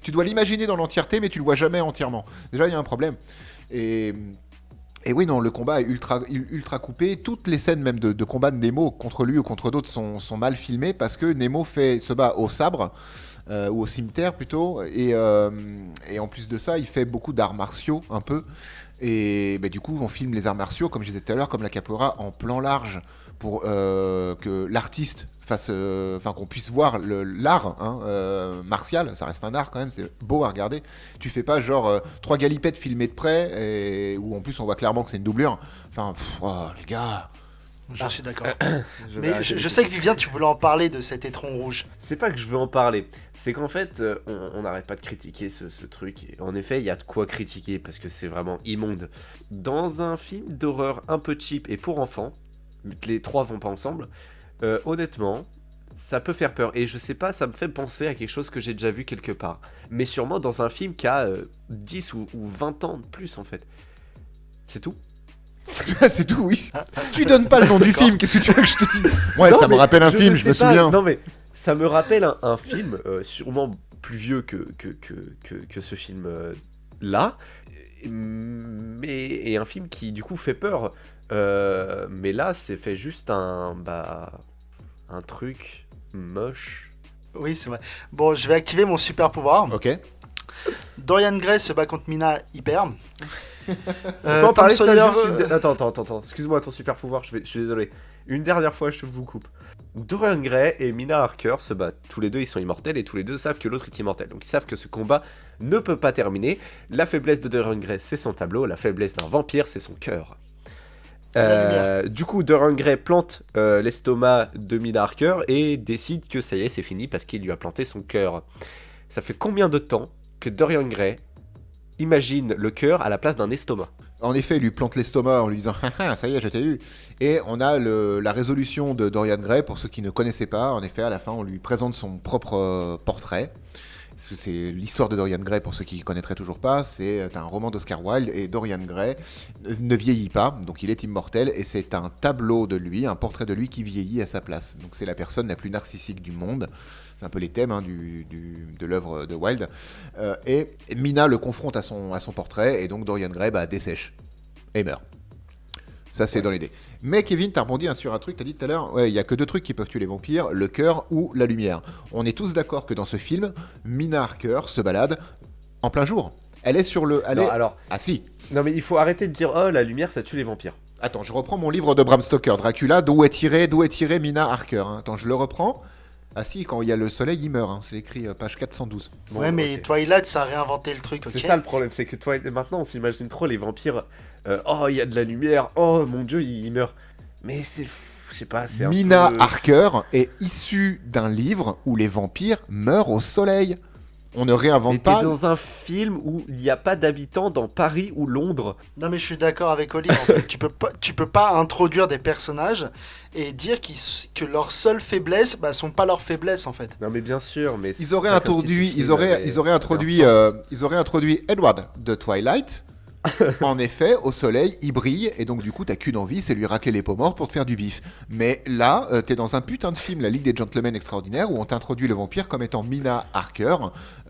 tu dois l'imaginer dans l'entièreté, mais tu le vois jamais entièrement. Déjà il y a un problème. Et oui, non, le combat est ultra coupé. Toutes les scènes même de combat de Nemo contre lui ou contre d'autres sont mal filmées parce que Nemo se bat au sabre, ou au cimetière plutôt, et en plus de ça, il fait beaucoup d'arts martiaux un peu. Et du coup, on filme les arts martiaux, comme je disais tout à l'heure, comme la capoeira, en plan large pour que l'artiste qu'on puisse voir l'art martial. Ça reste un art quand même, c'est beau à regarder. Tu fais pas genre 3 galipettes filmées de près où en plus on voit clairement que c'est une doublure. Enfin, les gars, Je suis d'accord. Je vais Mais arrêter je les sais que Vivien, tu voulais en parler de cet étron rouge. C'est pas que je veux en parler, c'est qu'en fait, on n'arrête pas de critiquer ce truc. Et en effet, il y a de quoi critiquer parce que c'est vraiment immonde. Dans un film d'horreur un peu cheap et pour enfants, les trois vont pas ensemble, honnêtement, ça peut faire peur. Et je sais pas, ça me fait penser à quelque chose que j'ai déjà vu quelque part. Mais sûrement dans un film qui a 10 ou 20 ans de plus en fait. C'est tout. C'est tout, oui. Tu donnes pas le nom du D'accord. film, qu'est-ce que tu veux que je te dise? Ouais, Non, ça me mais rappelle un je film, ne je me sais pas, souviens. Non mais ça me rappelle un film, sûrement plus vieux que ce film là, mais et un film qui du coup fait peur. Mais là, c'est fait juste un truc moche. Oui, c'est vrai. Bon, je vais activer mon super pouvoir. Ok. Dorian Gray se bat contre Mina hyper. On peut en Tom parler de ça Sawyer, juste Attends, excuse-moi ton super pouvoir, je suis désolé. Une dernière fois, je vous coupe. Dorian Gray et Mina Harker se battent. Tous les deux, ils sont immortels et tous les deux savent que l'autre est immortel. Donc ils savent que ce combat ne peut pas terminer. La faiblesse de Dorian Gray, c'est son tableau. La faiblesse d'un vampire, c'est son cœur. Du coup, Dorian Gray plante l'estomac de Mina Harker et décide que ça y est, c'est fini parce qu'il lui a planté son cœur. Ça fait combien de temps que Dorian Gray imagine le cœur à la place d'un estomac? En effet, il lui plante l'estomac en lui disant ah, ça y est, je t'ai eu. Et on a la résolution de Dorian Gray, pour ceux qui ne connaissaient pas. En effet, à la fin, on lui présente son propre portrait. Parce que c'est l'histoire de Dorian Gray, pour ceux qui ne connaîtraient toujours pas. C'est un roman d'Oscar Wilde et Dorian Gray ne vieillit pas, donc il est immortel. Et c'est un tableau de lui, un portrait de lui qui vieillit à sa place. Donc c'est la personne la plus narcissique du monde. C'est un peu les thèmes de l'œuvre de Wilde. Et Mina le confronte à son portrait, et donc Dorian Gray dessèche et meurt. Ça, c'est dans l'idée. Mais Kevin, t'as rebondi sur un truc, t'as dit tout à l'heure, ouais, il y a que deux trucs qui peuvent tuer les vampires, le cœur ou la lumière. On est tous d'accord que dans ce film, Mina Harker se balade en plein jour. Elle est sur le... Non, alors, Ah si. non mais il faut arrêter de dire oh la lumière ça tue les vampires. Attends, je reprends mon livre de Bram Stoker, Dracula, d'où est tiré Mina Harker. Hein. Attends, je le reprends. Ah si, quand il y a le soleil, il meurt. Hein. C'est écrit page 412. Bon, ouais, mais ok. Twilight, ça a réinventé le truc, ok. C'est ça le problème, c'est que toi maintenant on s'imagine trop les vampires. Oh il y a de la lumière, oh mon dieu il meurt. Mais c'est, je sais pas, c'est Mina un peu... Harker est issue d'un livre où les vampires meurent au soleil. On ne réinvente Mais t'es pas. dans un film où il n'y a pas d'habitants dans Paris ou Londres. Non, mais je suis d'accord avec Oli. En fait, tu peux pas introduire des personnages et dire que leurs seules faiblesses sont pas leurs faiblesses, en fait. Non mais bien sûr, mais Ils auraient c'est pas comme si introduit, ce ils film auraient, avait- ils auraient avait introduit, un sens. ils auraient introduit Edward de Twilight. En effet, au soleil, il brille et donc du coup, t'as qu'une envie, c'est lui racler les peaux mortes pour te faire du bif. Mais là, t'es dans un putain de film, La Ligue des Gentlemen Extraordinaires, où on t'introduit le vampire comme étant Mina Harker,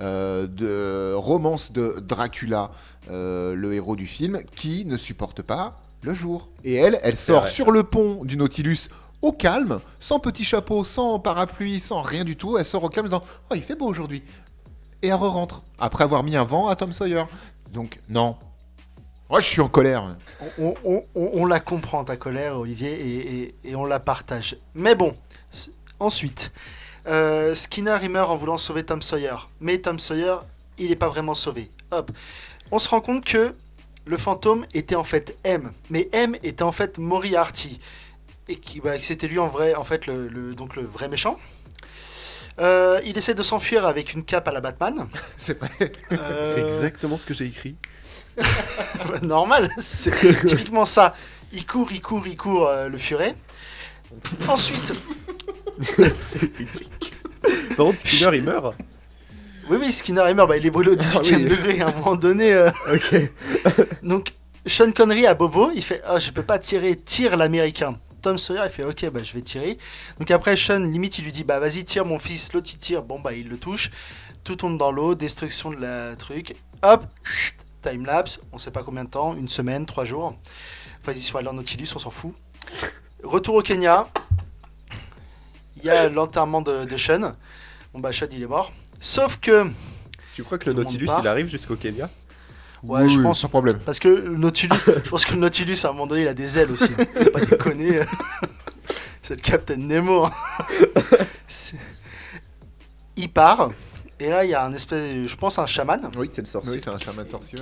de romance de Dracula, le héros du film, qui ne supporte pas le jour. Et elle sort vrai. sur le pont du Nautilus au calme, sans petit chapeau, sans parapluie, sans rien du tout. Elle sort au calme en disant « Oh, il fait beau aujourd'hui !» Et elle re-rentre, après avoir mis un vent à Tom Sawyer. Donc, non. Moi, je suis en colère. On la comprend, ta colère, Olivier, et on la partage. Mais bon, ensuite, Skinner, il meurt en voulant sauver Tom Sawyer. Mais Tom Sawyer, il n'est pas vraiment sauvé. Hop. On se rend compte que le fantôme était en fait M. Mais M était en fait Moriarty. Et que c'était lui en fait donc le vrai méchant. Il essaie de s'enfuir avec une cape à la Batman. C'est vrai. C'est exactement ce que j'ai écrit. Normal, c'est typiquement ça. Il court, le furet. Ensuite, C'est ridicule. Par contre, Skinner il meurt. oui, Skinner est mort, il est brûlé au 18 e oui. degré à un moment donné. Ok. Donc, Sean Connery à Bobo, il fait je peux pas tirer, tire l'américain. Tom Sawyer, il fait ok, je vais tirer. Donc après, Sean, limite, il lui dit vas-y, tire mon fils. L'autre, il tire, il le touche. Tout tombe dans l'eau, destruction de la truc. Hop, timelapse, on sait pas combien de temps, une semaine, 3 jours. Enfin, ils sont allés en Nautilus, on s'en fout. Retour au Kenya. Il y a l'enterrement de Sean. Sean, il est mort. Sauf que, Tu crois que le Tout le monde Nautilus part. il arrive jusqu'au Kenya? ouais, je pense, sans problème. parce que le Nautilus, je pense que le Nautilus, à un moment donné, il a des ailes aussi. Faut pas déconner. C'est le Captain Nemo. C'est- Il part. Et là, il y a un espèce, je pense, un chaman Oui, c'est le sorcier. Oui, c'est un chaman sorcier.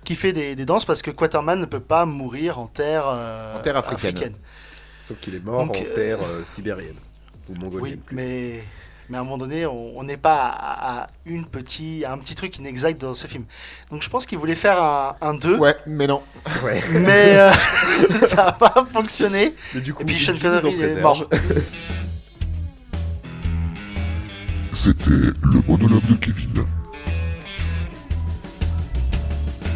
qui fait des danses parce que Quaterman ne peut pas mourir en terre, En terre africaine. Sauf qu'il est mort Donc, en terre sibérienne ou mongolienne. Oui, mais à un moment donné, on n'est pas à un petit truc inexact dans ce film. Donc je pense qu'il voulait faire un 2, Ouais, mais non. Ouais. mais ça n'a pas fonctionné. Mais du coup, Et puis Dieu Sean nous en Connery il est préserve. mort. C'était le monologue de Kevin.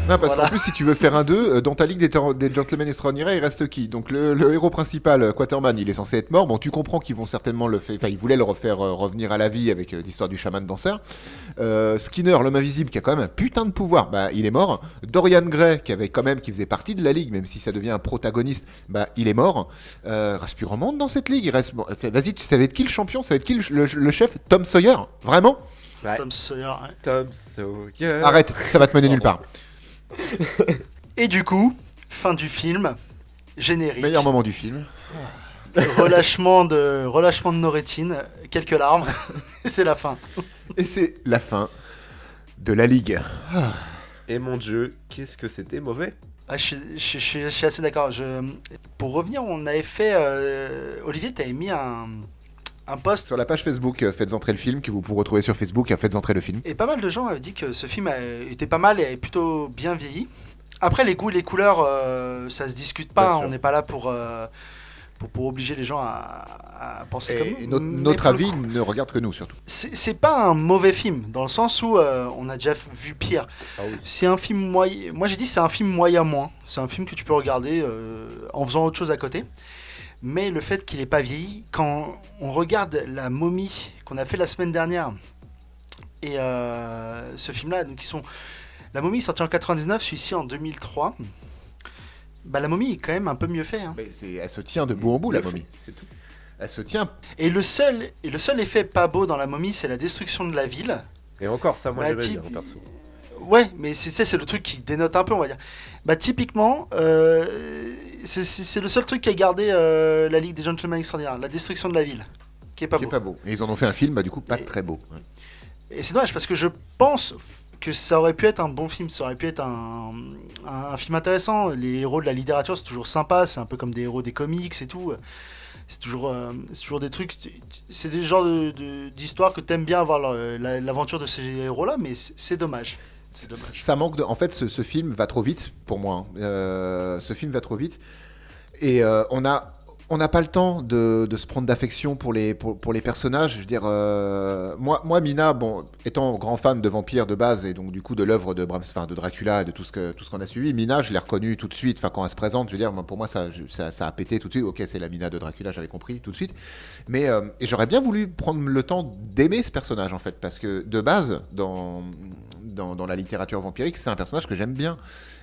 Non, parce Voilà. qu'en plus, si tu veux faire un 2, dans ta ligue des Gentlemen Extraordinaires, il reste qui? Donc le héros principal, Quaterman, il est censé être mort. Bon, tu comprends qu'ils vont certainement le faire. Enfin, ils voulaient le refaire revenir à la vie avec l'histoire du chaman danseur. Skinner, l'homme invisible, qui a quand même un putain de pouvoir, bah il est mort. Dorian Gray, qui faisait partie de la ligue, même si ça devient un protagoniste, bah il est mort. Reste plus grand monde dans cette ligue. Il reste. Bon, vas-y, ça va être qui le champion? Ça va être qui le chef? Tom Sawyer? Vraiment? Ouais. Tom Sawyer, ouais. Tom Sawyer. Arrête, ça va te mener nulle part. Et du coup, fin du film, générique, Meilleur moment du film. relâchement de Norettine, quelques larmes, et c'est la fin. Et c'est la fin de la ligue. Et mon Dieu, qu'est-ce que c'était mauvais. Ah, je suis assez d'accord. Pour revenir, on avait fait... Olivier, tu avais mis un post, Sur la page Facebook, faites entrer le film, que vous pourrez retrouver sur Facebook, faites entrer le film. et pas mal de gens avaient dit que ce film était pas mal et avait plutôt bien vieilli. Après, les goûts et les couleurs, ça se discute pas. Bien Hein, sûr. on n'est pas là pour obliger les gens à penser comme nous. Et Mais notre pour le avis coup, ne regarde que nous, surtout. c'est pas un mauvais film, dans le sens où on a déjà vu pire. Ah oui. C'est un film moyen. Moi, j'ai dit c'est un film moyen-moins. C'est un film que tu peux regarder en faisant autre chose à côté. Mais le fait qu'il n'ait pas vieilli, quand on regarde La Momie qu'on a fait la semaine dernière, et ce film-là, donc La Momie est sorti en 99, celui-ci en 2003. Bah, La Momie est quand même un peu mieux fait. Hein. Mais elle se tient de bout en bout, la Le momie. fait, c'est tout. Elle se tient. Et le seul effet pas beau dans La Momie, c'est la destruction de la ville. Et encore, ça, moi, Bah, j'aimais bien, perso. Ouais, mais c'est le truc qui dénote un peu, on va dire. Bah, typiquement, c'est le seul truc qui a gardé la Ligue des Gentlemen Extraordinaires, la destruction de la ville, qui est pas Qui est beau. pas beau. Et ils en ont fait un film, bah du coup, pas Et- très beau. Et c'est dommage parce que je pense que ça aurait pu être un bon film, ça aurait pu être un film intéressant. Les héros de la littérature, c'est toujours sympa, c'est un peu comme des héros des comics et tout. C'est toujours des trucs, c'est des genres d'histoires que t'aimes bien avoir l'aventure de ces héros-là, mais c'est dommage. C'est dommage. Ça manque de. En fait, ce film va trop vite pour moi. Hein. Ce film va trop vite. Et on n'a pas le temps de se prendre d'affection pour les personnages. Je veux dire, moi, Mina, bon, étant grand fan de vampires de base et donc du coup de l'œuvre de de Dracula et de tout ce qu'on a suivi, Mina, je l'ai reconnue tout de suite. Enfin, quand elle se présente, je veux dire, pour moi, ça a pété tout de suite. Ok, c'est la Mina de Dracula, j'avais compris tout de suite. Mais et j'aurais bien voulu prendre le temps d'aimer ce personnage en fait, parce que de base, dans la littérature vampirique, c'est un personnage que j'aime bien.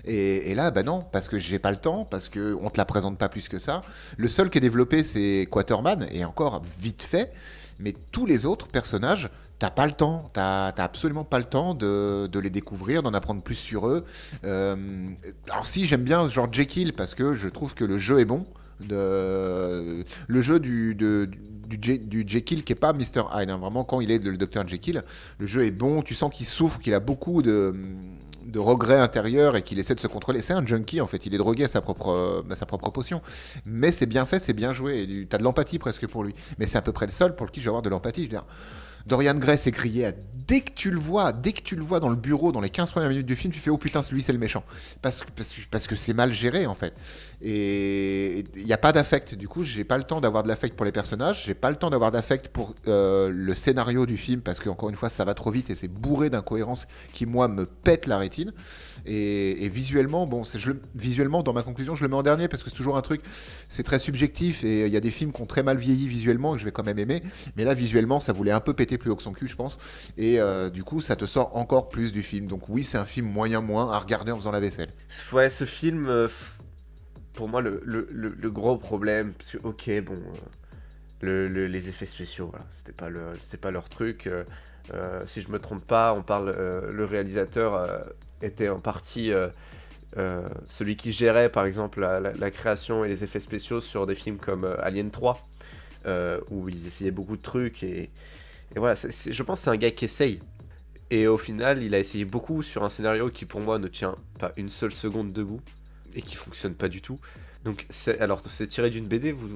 Et là, bah non, parce que j'ai pas le temps, parce que on te la présente pas plus que ça. Le seul qui est développé, c'est Quaterman, et encore vite fait. Mais tous les autres personnages, t'as pas le temps, t'as absolument pas le temps de les découvrir, d'en apprendre plus sur eux. Alors si, j'aime bien genre Jekyll, parce que je trouve que le jeu est bon. Le jeu du Jekyll qui est pas Mr. Hyde, hein. Vraiment quand il est le Dr. Jekyll, le jeu est bon, tu sens qu'il souffre, qu'il a beaucoup de regrets intérieurs et qu'il essaie de se contrôler. C'est un junkie en fait, il est drogué à sa propre potion. Mais c'est bien fait, c'est bien joué, et t'as de l'empathie presque pour lui. Mais c'est à peu près le seul pour lequel je vais avoir de l'empathie. Je veux dire, Dorian Gray s'est grillé dès que tu le vois dans le bureau, dans les 15 premières minutes du film, tu fais oh putain, lui c'est le méchant. Parce que c'est mal géré en fait. Et il n'y a pas d'affect. Du coup, j'ai pas le temps d'avoir de l'affect pour les personnages, j'ai pas le temps d'avoir d'affect pour le scénario du film, parce que encore une fois, ça va trop vite et c'est bourré d'incohérences qui, moi, me pète la rétine. Et visuellement, bon, visuellement, dans ma conclusion, je le mets en dernier parce que c'est toujours un truc, c'est très subjectif et il y a des films qui ont très mal vieilli visuellement et que je vais quand même aimer. Mais là, visuellement, ça voulait un peu péter plus haut que son cul, je pense. Et du coup, ça te sort encore plus du film. Donc oui, c'est un film moyen à regarder en faisant la vaisselle. Ouais, ce film, pour moi, le gros problème, parce que, ok, bon, les effets spéciaux, voilà, c'était pas leur truc. Si je me trompe pas, le réalisateur était en partie celui qui gérait, par exemple, la création et les effets spéciaux sur des films comme Alien 3, où ils essayaient beaucoup de trucs, et voilà, je pense que c'est un gars qui essaye. Et au final, il a essayé beaucoup sur un scénario qui, pour moi, ne tient pas une seule seconde debout et qui fonctionne pas du tout. Donc, c'est tiré d'une BD, vous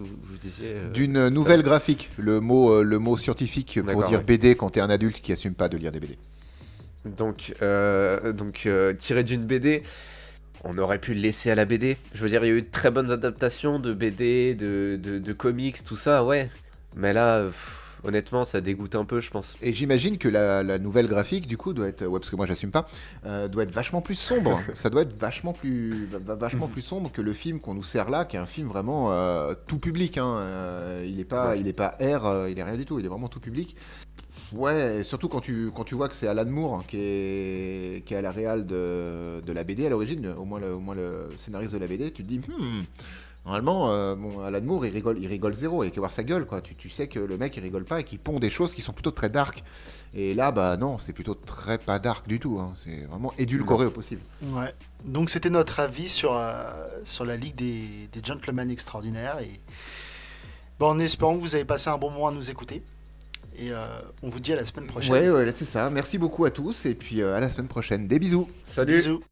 disiez D'une nouvelle graphique, le mot scientifique pour D'accord, dire ouais. BD quand t'es un adulte qui assume pas de lire des BD. Donc, tiré d'une BD, on aurait pu le laisser à la BD. Je veux dire, il y a eu de très bonnes adaptations de BD, de comics, tout ça, ouais. Mais là, honnêtement, ça dégoûte un peu, je pense. Et j'imagine que la nouvelle graphique, du coup, doit être, ouais, parce que moi j'assume pas, doit être vachement plus sombre. Ça doit être vachement plus sombre que le film qu'on nous sert là, qui est un film vraiment tout public. Hein. Il est pas R, il est rien du tout. Il est vraiment tout public. Ouais, et surtout quand tu vois que c'est Alan Moore qui est à la réal de la BD à l'origine, au moins le scénariste de la BD, tu te dis, normalement, bon, Alan Moore, il rigole zéro, et que voir sa gueule, quoi. Tu sais que le mec, il rigole pas et qu'il pond des choses qui sont plutôt très dark. Et là, bah non, c'est plutôt très pas dark du tout. Hein. C'est vraiment édulcoré au possible. Ouais. Donc c'était notre avis sur la Ligue des Gentlemen Extraordinaires. Et bon, en espérant que vous avez passé un bon moment à nous écouter. Et on vous dit à la semaine prochaine. Ouais, c'est ça. Merci beaucoup à tous, et puis à la semaine prochaine. Des bisous. Salut! Bisous.